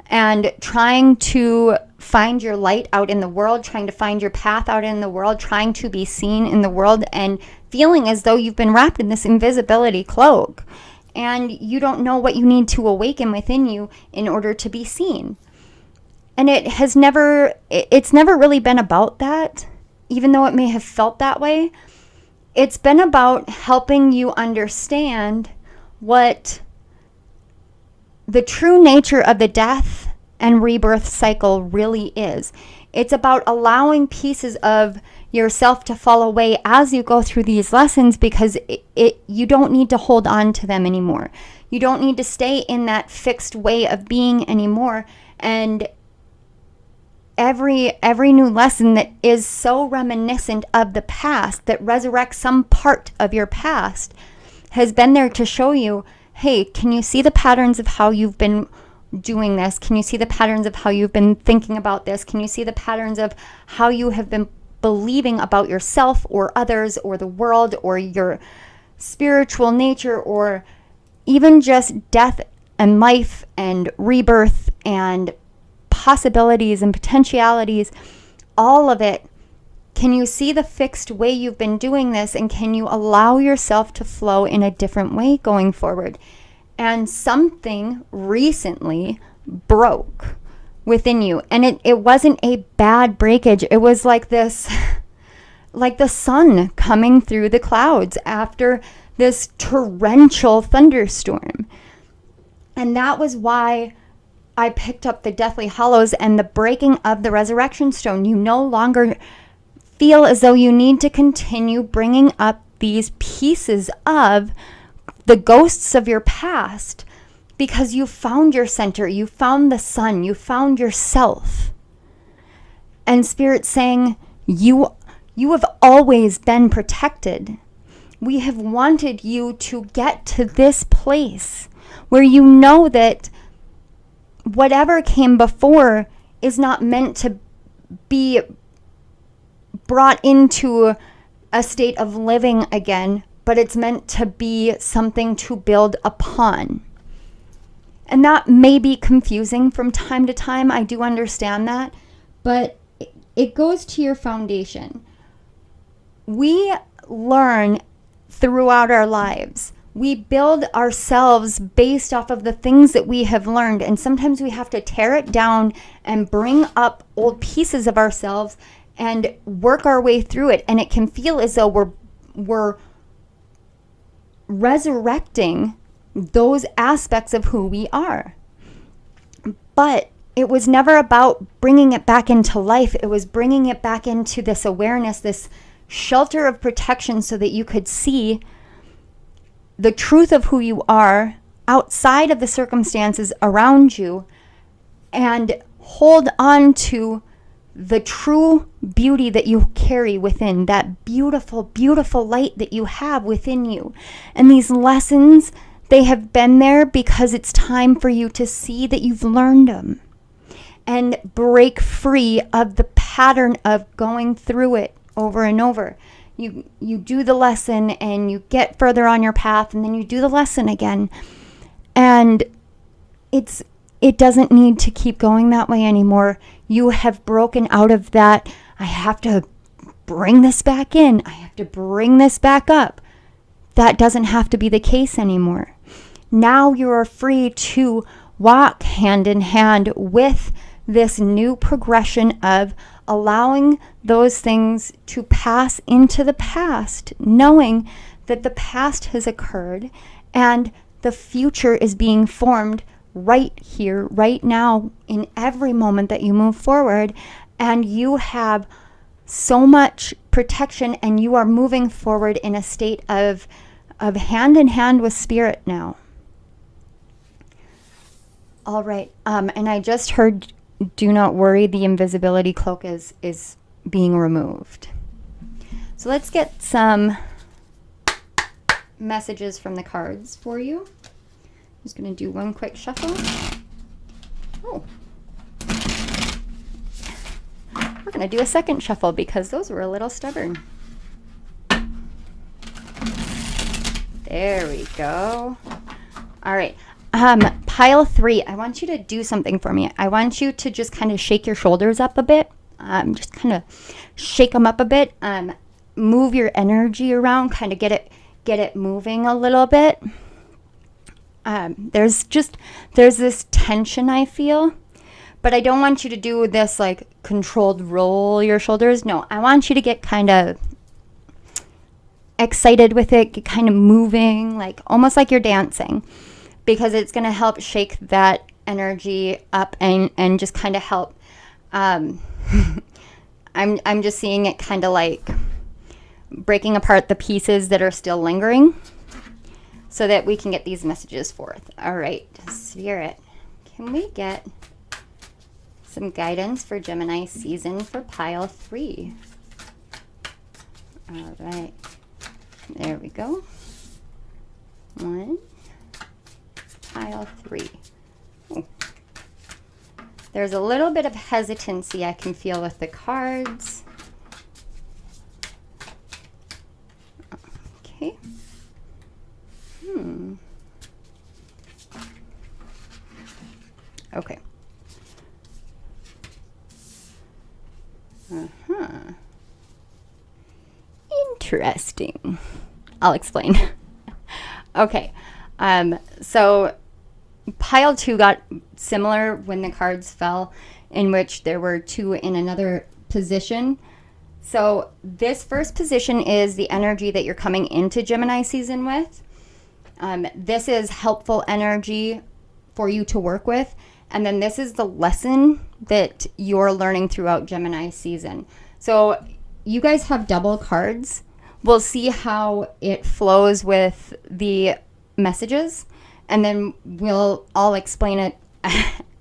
and trying to find your light out in the world, trying to find your path out in the world, trying to be seen in the world, and feeling as though you've been wrapped in this invisibility cloak. And you don't know what you need to awaken within you in order to be seen. And it's never really been about that, even though it may have felt that way. It's been about helping you understand what the true nature of the death and rebirth cycle really is. It's about allowing pieces of yourself to fall away as you go through these lessons, because you don't need to hold on to them anymore. You don't need to stay in that fixed way of being anymore. And every new lesson that is so reminiscent of the past, that resurrects some part of your past, has been there to show you, hey, can you see the patterns of how you've been doing this? Can you see the patterns of how you've been thinking about this? Can you see the patterns of how you have been believing about yourself or others or the world or your spiritual nature, or even just death and life and rebirth and possibilities and potentialities, all of it? Can you see the fixed way you've been doing this, and can you allow yourself to flow in a different way going forward? And something recently broke within you, and it wasn't a bad breakage. It was like this, like the sun coming through the clouds after this torrential thunderstorm. And that was why I picked up the Deathly Hallows and the breaking of the Resurrection Stone. You no longer feel as though you need to continue bringing up these pieces of the ghosts of your past, because you found your center, you found the sun, you found yourself. And Spirit's saying, you have always been protected. We have wanted you to get to this place where you know that whatever came before is not meant to be brought into a state of living again, but it's meant to be something to build upon. And that may be confusing from time to time. I do understand that, but it goes to your foundation. We learn throughout our lives. We build ourselves based off of the things that we have learned, and sometimes we have to tear it down and bring up old pieces of ourselves and work our way through it. And it can feel as though we're resurrecting those aspects of who we are. But it was never about bringing it back into life. It was bringing it back into this awareness, this shelter of protection, so that you could see the truth of who you are outside of the circumstances around you, and hold on to the true beauty that you carry within, that beautiful, beautiful light that you have within you. And these lessons, they have been there because it's time for you to see that you've learned them and break free of the pattern of going through it over and over. You do the lesson and you get further on your path, and then you do the lesson again. And it doesn't need to keep going that way anymore. You have broken out of that. I have to bring this back in. I have to bring this back up. That doesn't have to be the case anymore. Now you are free to walk hand in hand with this new progression of allowing those things to pass into the past, knowing that the past has occurred and the future is being formed right here, right now, in every moment that you move forward. And you have so much protection, and you are moving forward in a state of hand in hand with Spirit now. All right. And I just heard, do not worry, the invisibility cloak is being removed. So let's get some messages from the cards for you. I'm just going to do one quick shuffle. Oh. We're going to do a second shuffle because those were a little stubborn. There we go. All right. Pile 3, I want you to do something for me. I want you to just kind of shake your shoulders up a bit. Just kind of shake them up a bit. Move your energy around, kind of get it moving a little bit. There's this tension I feel, but I don't want you to do this like controlled roll your shoulders. No, I want you to get kind of excited with it, get kind of moving, like almost like you're dancing, because it's going to help shake that energy up and just kind of help. I'm just seeing it kind of like breaking apart the pieces that are still lingering so that we can get these messages forth. All right, Spirit, can we get some guidance for Gemini season for pile 3? All right, there we go. 1, pile 3. Oh, There's a little bit of hesitancy I can feel with the cards. Okay. Okay. Interesting. I'll explain. Okay. So pile 2 got similar when the cards fell, in which there were 2 in another position. So this first position is the energy that you're coming into Gemini season with. This is helpful energy for you to work with. And then this is the lesson that you're learning throughout Gemini season. So you guys have double cards. We'll see how it flows with the messages, and then I'll explain it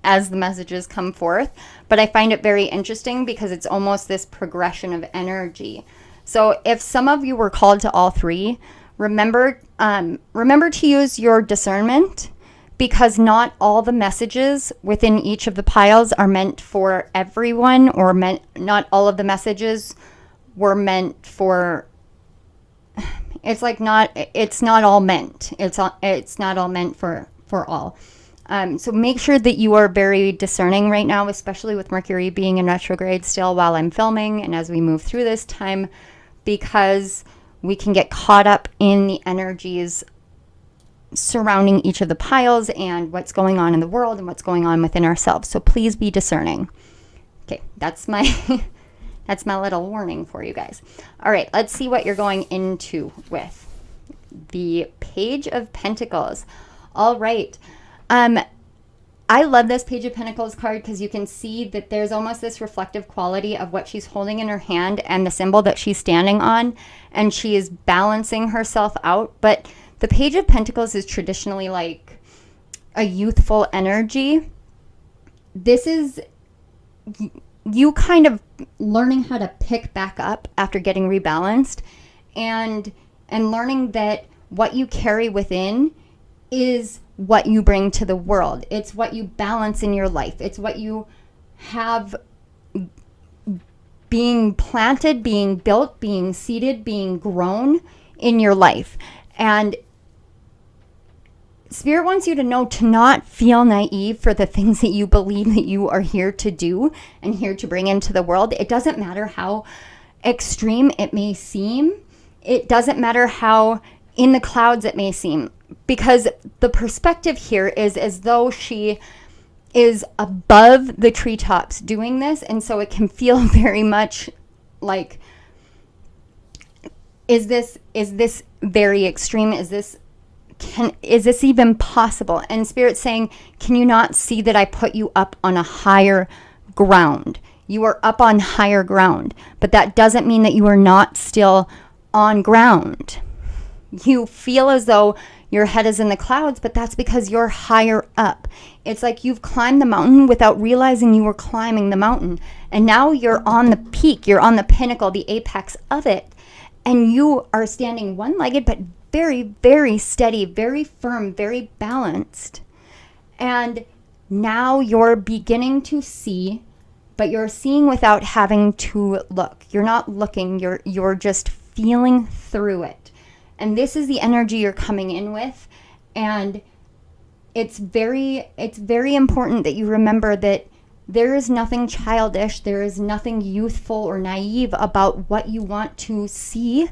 as the messages come forth. But I find it very interesting because it's almost this progression of energy. So if some of you were called to all 3, remember to use your discernment, because not all the messages within each of the piles are meant for everyone, or not all of the messages were meant for. It's not all meant. It's not all meant for all. So make sure that you are very discerning right now, especially with Mercury being in retrograde still while I'm filming and as we move through this time, because we can get caught up in the energies surrounding each of the piles and what's going on in the world and what's going on within ourselves. So please be discerning. Okay, that's my that's my little warning for you guys. All right, let's see what you're going into with. The Page of Pentacles. All right. I love this Page of Pentacles card because you can see that there's almost this reflective quality of what she's holding in her hand and the symbol that she's standing on, and she is balancing herself out. But the Page of Pentacles is traditionally like a youthful energy. This is you kind of learning how to pick back up after getting rebalanced, and learning that what you carry within is what you bring to the world. It's what you balance in your life. It's what you have being planted, being built, being seeded, being grown in your life. And Spirit wants you to know to not feel naive for the things that you believe that you are here to do and here to bring into the world. It doesn't matter how extreme it may seem. It doesn't matter how in the clouds it may seem, because the perspective here is as though she is above the treetops doing this. And so it can feel very much like, is this very extreme? Is this even possible? And Spirit's saying, can you not see that I put you up on a higher ground? You are up on higher ground, but that doesn't mean that you are not still on ground. You feel as though your head is in the clouds, but that's because you're higher up. It's like you've climbed the mountain without realizing you were climbing the mountain. And now you're on the peak, you're on the pinnacle, the apex of it. And you are standing one-legged, but very, very steady, very firm, very balanced. And now you're beginning to see, but you're seeing without having to look. You're not looking, you're just feeling through it. And this is the energy you're coming in with. And it's very important that you remember that there is nothing childish, there is nothing youthful or naive about what you want to see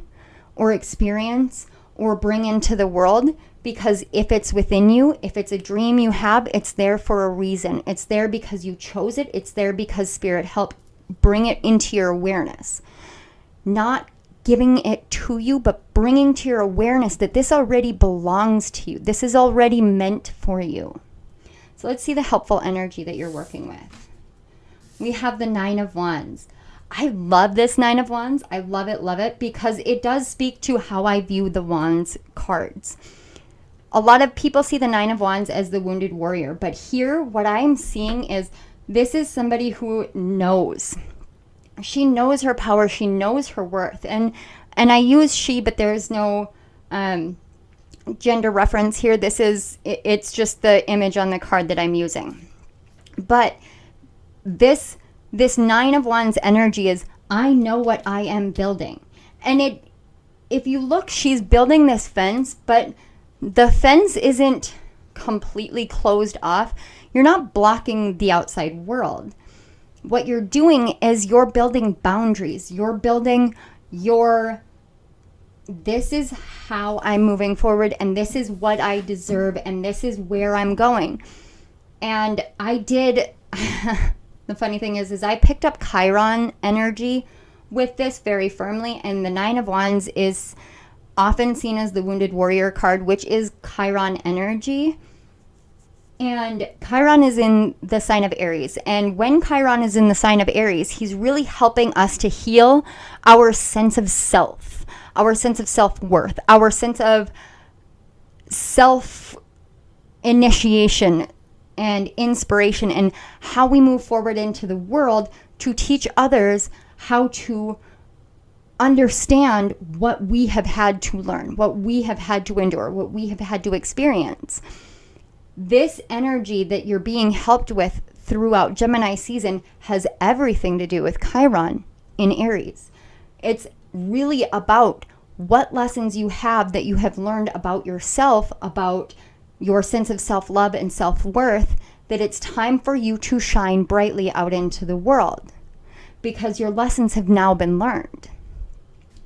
or experience or bring into the world. Because if it's within you, if it's a dream you have, it's there for a reason. It's there because you chose it. It's there because Spirit helped bring it into your awareness. Not giving it to you, but bringing to your awareness that this already belongs to you. This is already meant for you. So let's see the helpful energy that you're working with. We have the 9 of Wands. I love this 9 of Wands. I love it, because it does speak to how I view the Wands cards. A lot of people see the 9 of Wands as the wounded warrior, but here what I'm seeing is this is somebody who knows. She knows her power. She knows her worth. And I use she, but there's no gender reference here. It's just the image on the card that I'm using. But this 9 of Wands energy is, I know what I am building. And if you look, she's building this fence, but the fence isn't completely closed off. You're not blocking the outside world. What you're doing is you're building boundaries. You're building this is how I'm moving forward, and this is what I deserve, and this is where I'm going. And I did, the funny thing is I picked up Chiron energy with this very firmly, and the 9 of Wands is often seen as the Wounded Warrior card, which is Chiron energy. And Chiron is in the sign of Aries. And when Chiron is in the sign of Aries, he's really helping us to heal our sense of self, our sense of self-worth, our sense of self-initiation and inspiration, and how we move forward into the world to teach others how to understand what we have had to learn, what we have had to endure, what we have had to experience. This energy that you're being helped with throughout Gemini season has everything to do with Chiron in Aries. It's really about what lessons you have that you have learned about yourself, about your sense of self-love and self-worth, that it's time for you to shine brightly out into the world because your lessons have now been learned.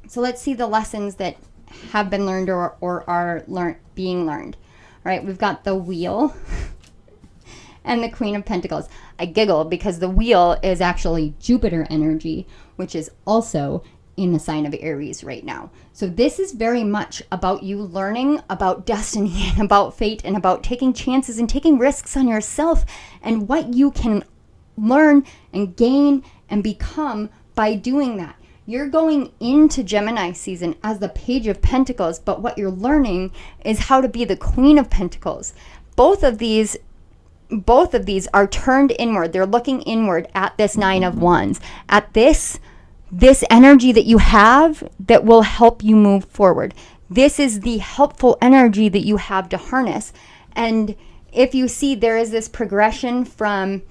So let's see the lessons that have been learned or are being learned. All right, we've got the Wheel and the Queen of Pentacles. I giggle because the Wheel is actually Jupiter energy, which is also in the sign of Aries right now. So this is very much about you learning about destiny and about fate and about taking chances and taking risks on yourself and what you can learn and gain and become by doing that. You're going into Gemini season as the Page of Pentacles, but what you're learning is how to be the Queen of Pentacles. Both of these are turned inward. They're looking inward at this 9 of Wands, at this energy that you have that will help you move forward. This is the helpful energy that you have to harness. And if you see, there is this progression from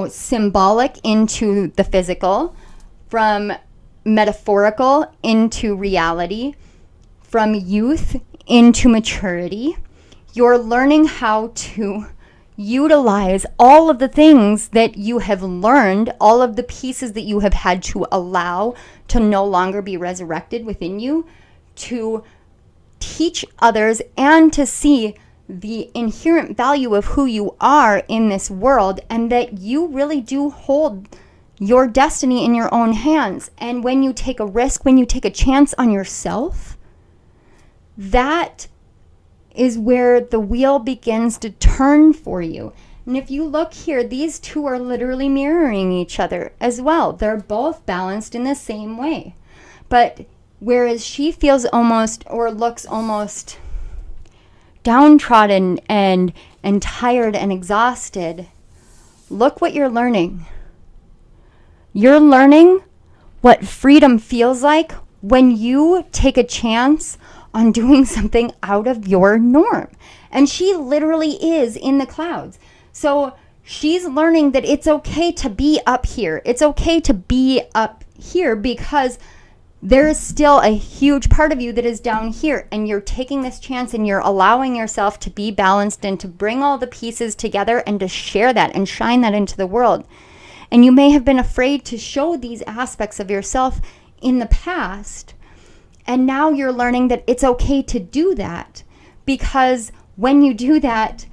symbolic into the physical, from metaphorical into reality, from youth into maturity. You're learning how to utilize all of the things that you have learned, all of the pieces that you have had to allow to no longer be resurrected within you, to teach others and to see the inherent value of who you are in this world, and that you really do hold your destiny in your own hands. And when you take a risk, when you take a chance on yourself, that is where the wheel begins to turn for you. And if you look here, these two are literally mirroring each other as well. They're both balanced in the same way. But whereas she feels almost, or looks almost downtrodden and tired and exhausted, look what you're learning. You're learning what freedom feels like when you take a chance on doing something out of your norm. And she literally is in the clouds. So she's learning that it's okay to be up here. It's okay to be up here because there is still a huge part of you that is down here, and you're taking this chance and you're allowing yourself to be balanced and to bring all the pieces together and to share that and shine that into the world. And you may have been afraid to show these aspects of yourself in the past, and now you're learning that it's okay to do that, because when you do that,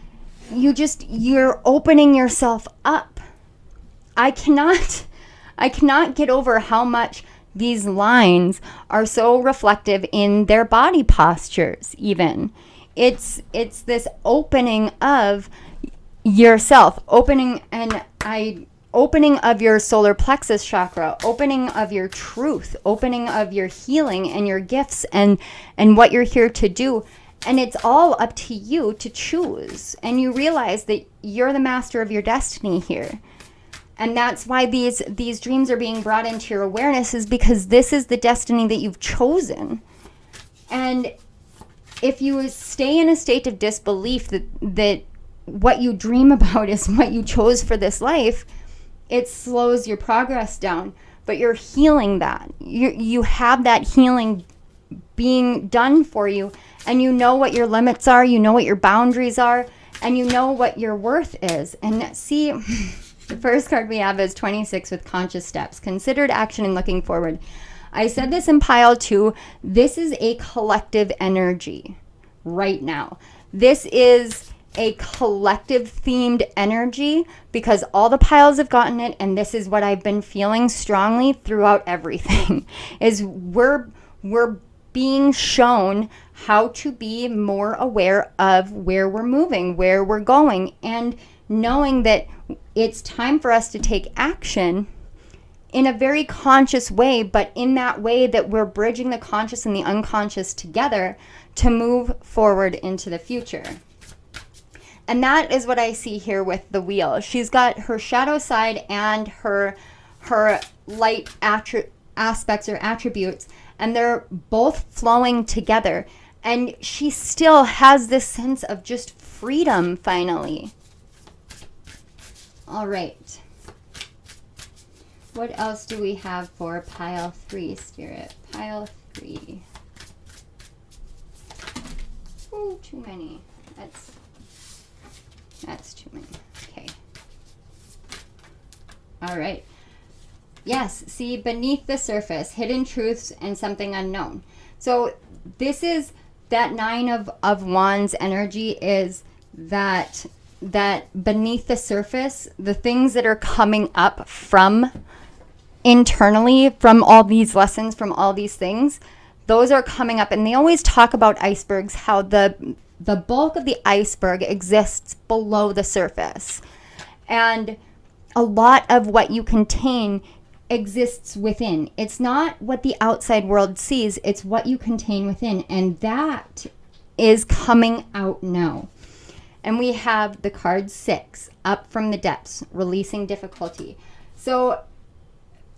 you're opening yourself up. I cannot get over how much these lines are so reflective in their body postures even. It's this opening of yourself, opening of your solar plexus chakra, opening of your truth, opening of your healing and your gifts and what you're here to do. And it's all up to you to choose. And you realize that you're the master of your destiny here. And that's why these dreams are being brought into your awareness, is because this is the destiny that you've chosen. And if you stay in a state of disbelief that what you dream about is what you chose for this life, it slows your progress down. But you're healing that. You have that healing being done for you, and you know what your limits are, you know what your boundaries are, and you know what your worth is. And see, the first card we have is 26 with conscious steps, considered action and looking forward. I said this in pile 2. This is a collective energy right now. This is a collective themed energy because all the piles have gotten it, and this is what I've been feeling strongly throughout everything is we're being shown how to be more aware of where we're moving, where we're going, and knowing that it's time for us to take action in a very conscious way, but in that way that we're bridging the conscious and the unconscious together to move forward into the future. And that is what I see here with the wheel. She's got her shadow side and her light aspects or attributes, and they're both flowing together. And she still has this sense of just freedom finally. All right. What else do we have for pile 3, Spirit? Pile 3. Oh, too many. That's too many. Okay. All right. Yes, see, beneath the surface, hidden truths and something unknown. So this is that 9 of Wands energy, is that beneath the surface, the things that are coming up from internally, from all these lessons, from all these things, those are coming up. And they always talk about icebergs, how the bulk of the iceberg exists below the surface. And a lot of what you contain exists within. It's not what the outside world sees, it's what you contain within. And that is coming out now. And we have the card 6, up from the depths, releasing difficulty. So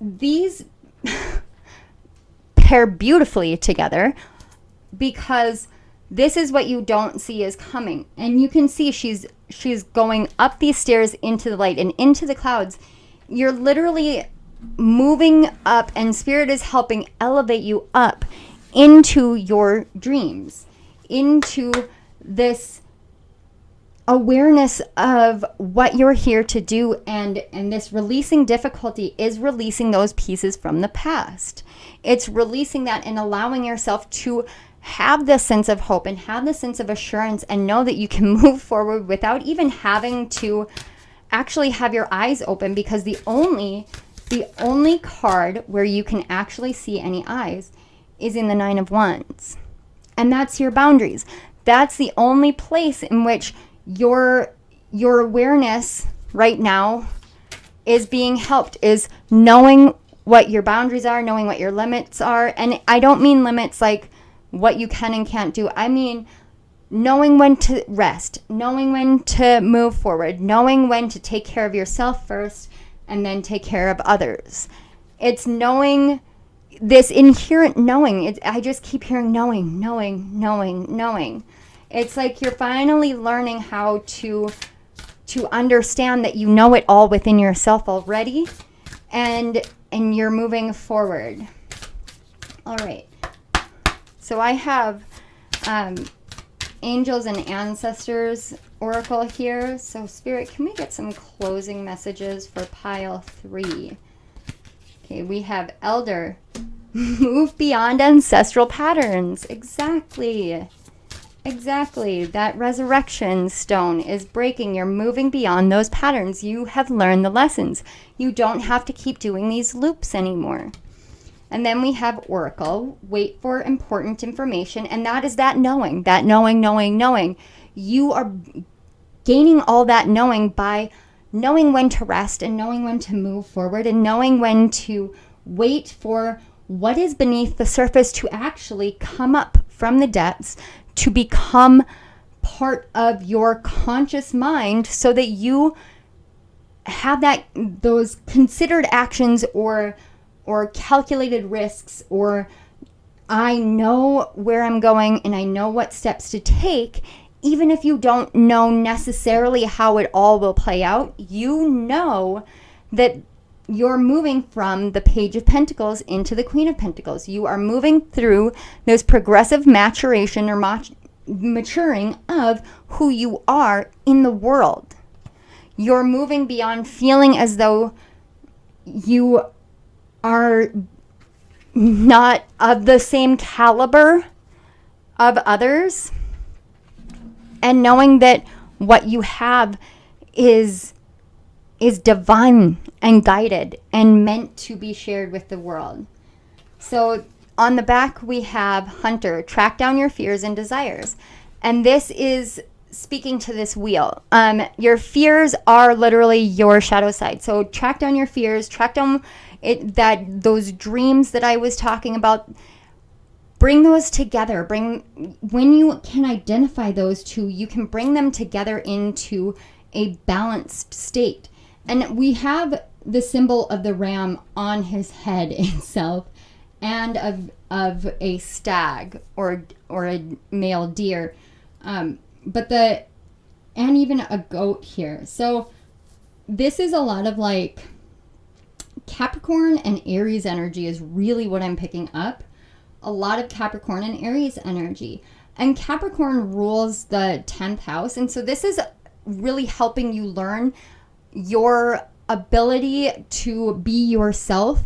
these pair beautifully together because this is what you don't see is coming. And you can see she's going up these stairs into the light and into the clouds. You're literally moving up, and Spirit is helping elevate you up into your dreams, into this awareness of what you're here to do. And this releasing difficulty is releasing those pieces from the past. It's releasing that and allowing yourself to have this sense of hope and have this sense of assurance and know that you can move forward without even having to actually have your eyes open, because the only card where you can actually see any eyes is in the 9 of Wands. And that's your boundaries. That's the only place in which your awareness right now is being helped, is knowing what your boundaries are, knowing what your limits are. And I don't mean limits like what you can and can't do. I mean knowing when to rest, knowing when to move forward, knowing when to take care of yourself first and then take care of others. It's knowing, this inherent knowing. I just keep hearing knowing. It's like you're finally learning how to understand that you know it all within yourself already, and you're moving forward. All right. So I have Angels and Ancestors Oracle here. So Spirit, can we get some closing messages for pile 3? Okay, we have Elder. Move beyond ancestral patterns. Exactly. That resurrection stone is breaking. You're moving beyond those patterns. You have learned the lessons. You don't have to keep doing these loops anymore. And then we have Oracle, wait for important information. And that is that knowing. You are gaining all that knowing by knowing when to rest and knowing when to move forward and knowing when to wait for what is beneath the surface to actually come up from the depths, to become part of your conscious mind, so that you have those considered actions or calculated risks, or I know where I'm going and I know what steps to take even if you don't know necessarily how it all will play out, you know that you're moving from the Page of Pentacles into the Queen of Pentacles. You are moving through this progressive maturation or maturing of who you are in the world. You're moving beyond feeling as though you are not of the same caliber of others, and knowing that what you have is divine and guided and meant to be shared with the world. So on the back we have Hunter, track down your fears and desires. And this is speaking to this wheel. Your fears are literally your shadow side. So track down your fears, track down those dreams that I was talking about. Bring those together. When you can identify those two, you can bring them together into a balanced state. And we have the symbol of the ram on his head itself, and of a stag or a male deer, and even a goat here. So this is a lot of like Capricorn and Aries energy is really what I'm picking up. A lot of Capricorn and Aries energy. And Capricorn rules the 10th house. And so this is really helping you learn your ability to be yourself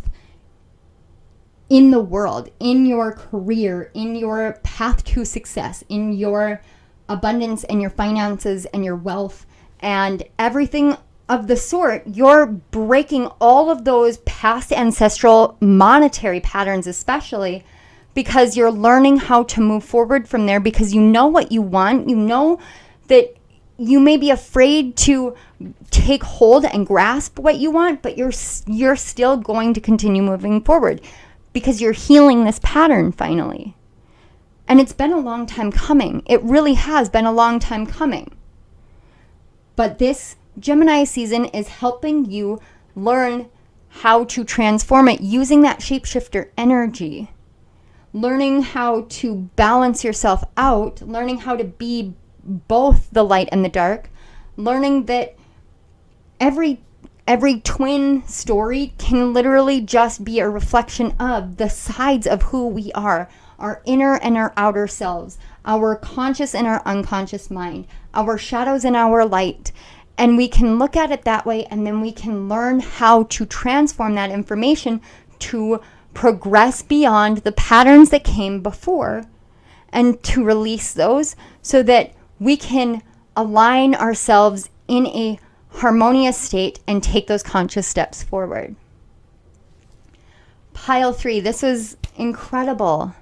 in the world, in your career, in your path to success, in your abundance and your finances and your wealth and everything of the sort. You're breaking all of those past ancestral monetary patterns, especially because you're learning how to move forward from there, because you know what you want. You know that you may be afraid to take hold and grasp what you want, but you're still going to continue moving forward because you're healing this pattern finally. And it's been a long time coming. It really has been a long time coming. But this Gemini season is helping you learn how to transform it using that shapeshifter energy. Learning how to balance yourself out, learning how to be both the light and the dark, learning that every twin story can literally just be a reflection of the sides of who we are, our inner and our outer selves, our conscious and our unconscious mind, our shadows and our light. And we can look at it that way, and then we can learn how to transform that information to progress beyond the patterns that came before, and to release those so that we can align ourselves in a harmonious state and take those conscious steps forward. Pile 3, this was incredible.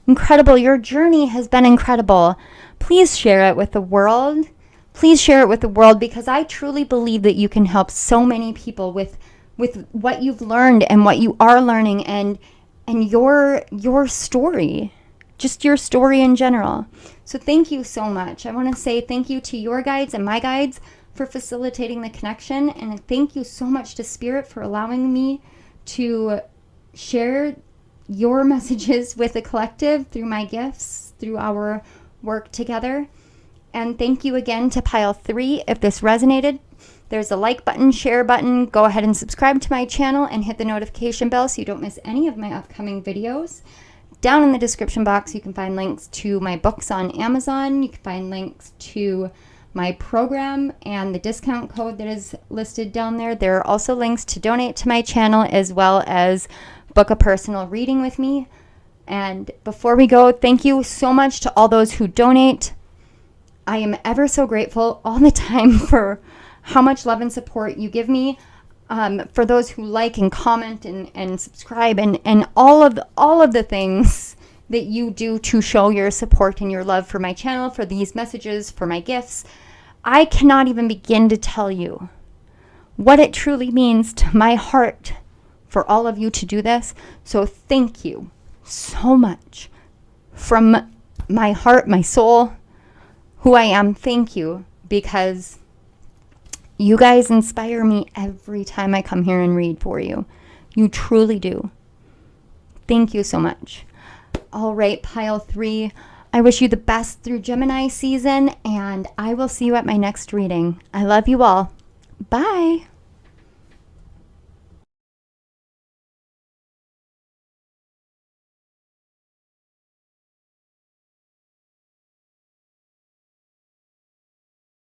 Incredible. Your journey has been incredible. Please share it with the world. Please share it with the world, because I truly believe that you can help so many people with what you've learned and what you are learning, and your story, just your story in general. So thank you so much. I want to say thank you to your guides and my guides for facilitating the connection, and thank you so much to Spirit for allowing me to share your messages with the collective through my gifts, through our work together. And thank you again to Pile 3. If this resonated, there's a like button, share button. Go ahead and subscribe to my channel and hit the notification bell so you don't miss any of my upcoming videos. Down in the description box, you can find links to my books on Amazon. You can find links to my program and the discount code that is listed down there. There are also links to donate to my channel, as well as book a personal reading with me. And before we go, thank you so much to all those who donate. I am ever so grateful all the time for how much love and support you give me, for those who like and comment and subscribe, and all of the things that you do to show your support and your love for my channel, for these messages, for my gifts. I cannot even begin to tell you what it truly means to my heart for all of you to do this. So thank you so much from my heart, my soul, who I am. Thank you, because you guys inspire me every time I come here and read for you. You truly do. Thank you so much. All right, Pile 3. I wish you the best through Gemini season, and I will see you at my next reading. I love you all. Bye.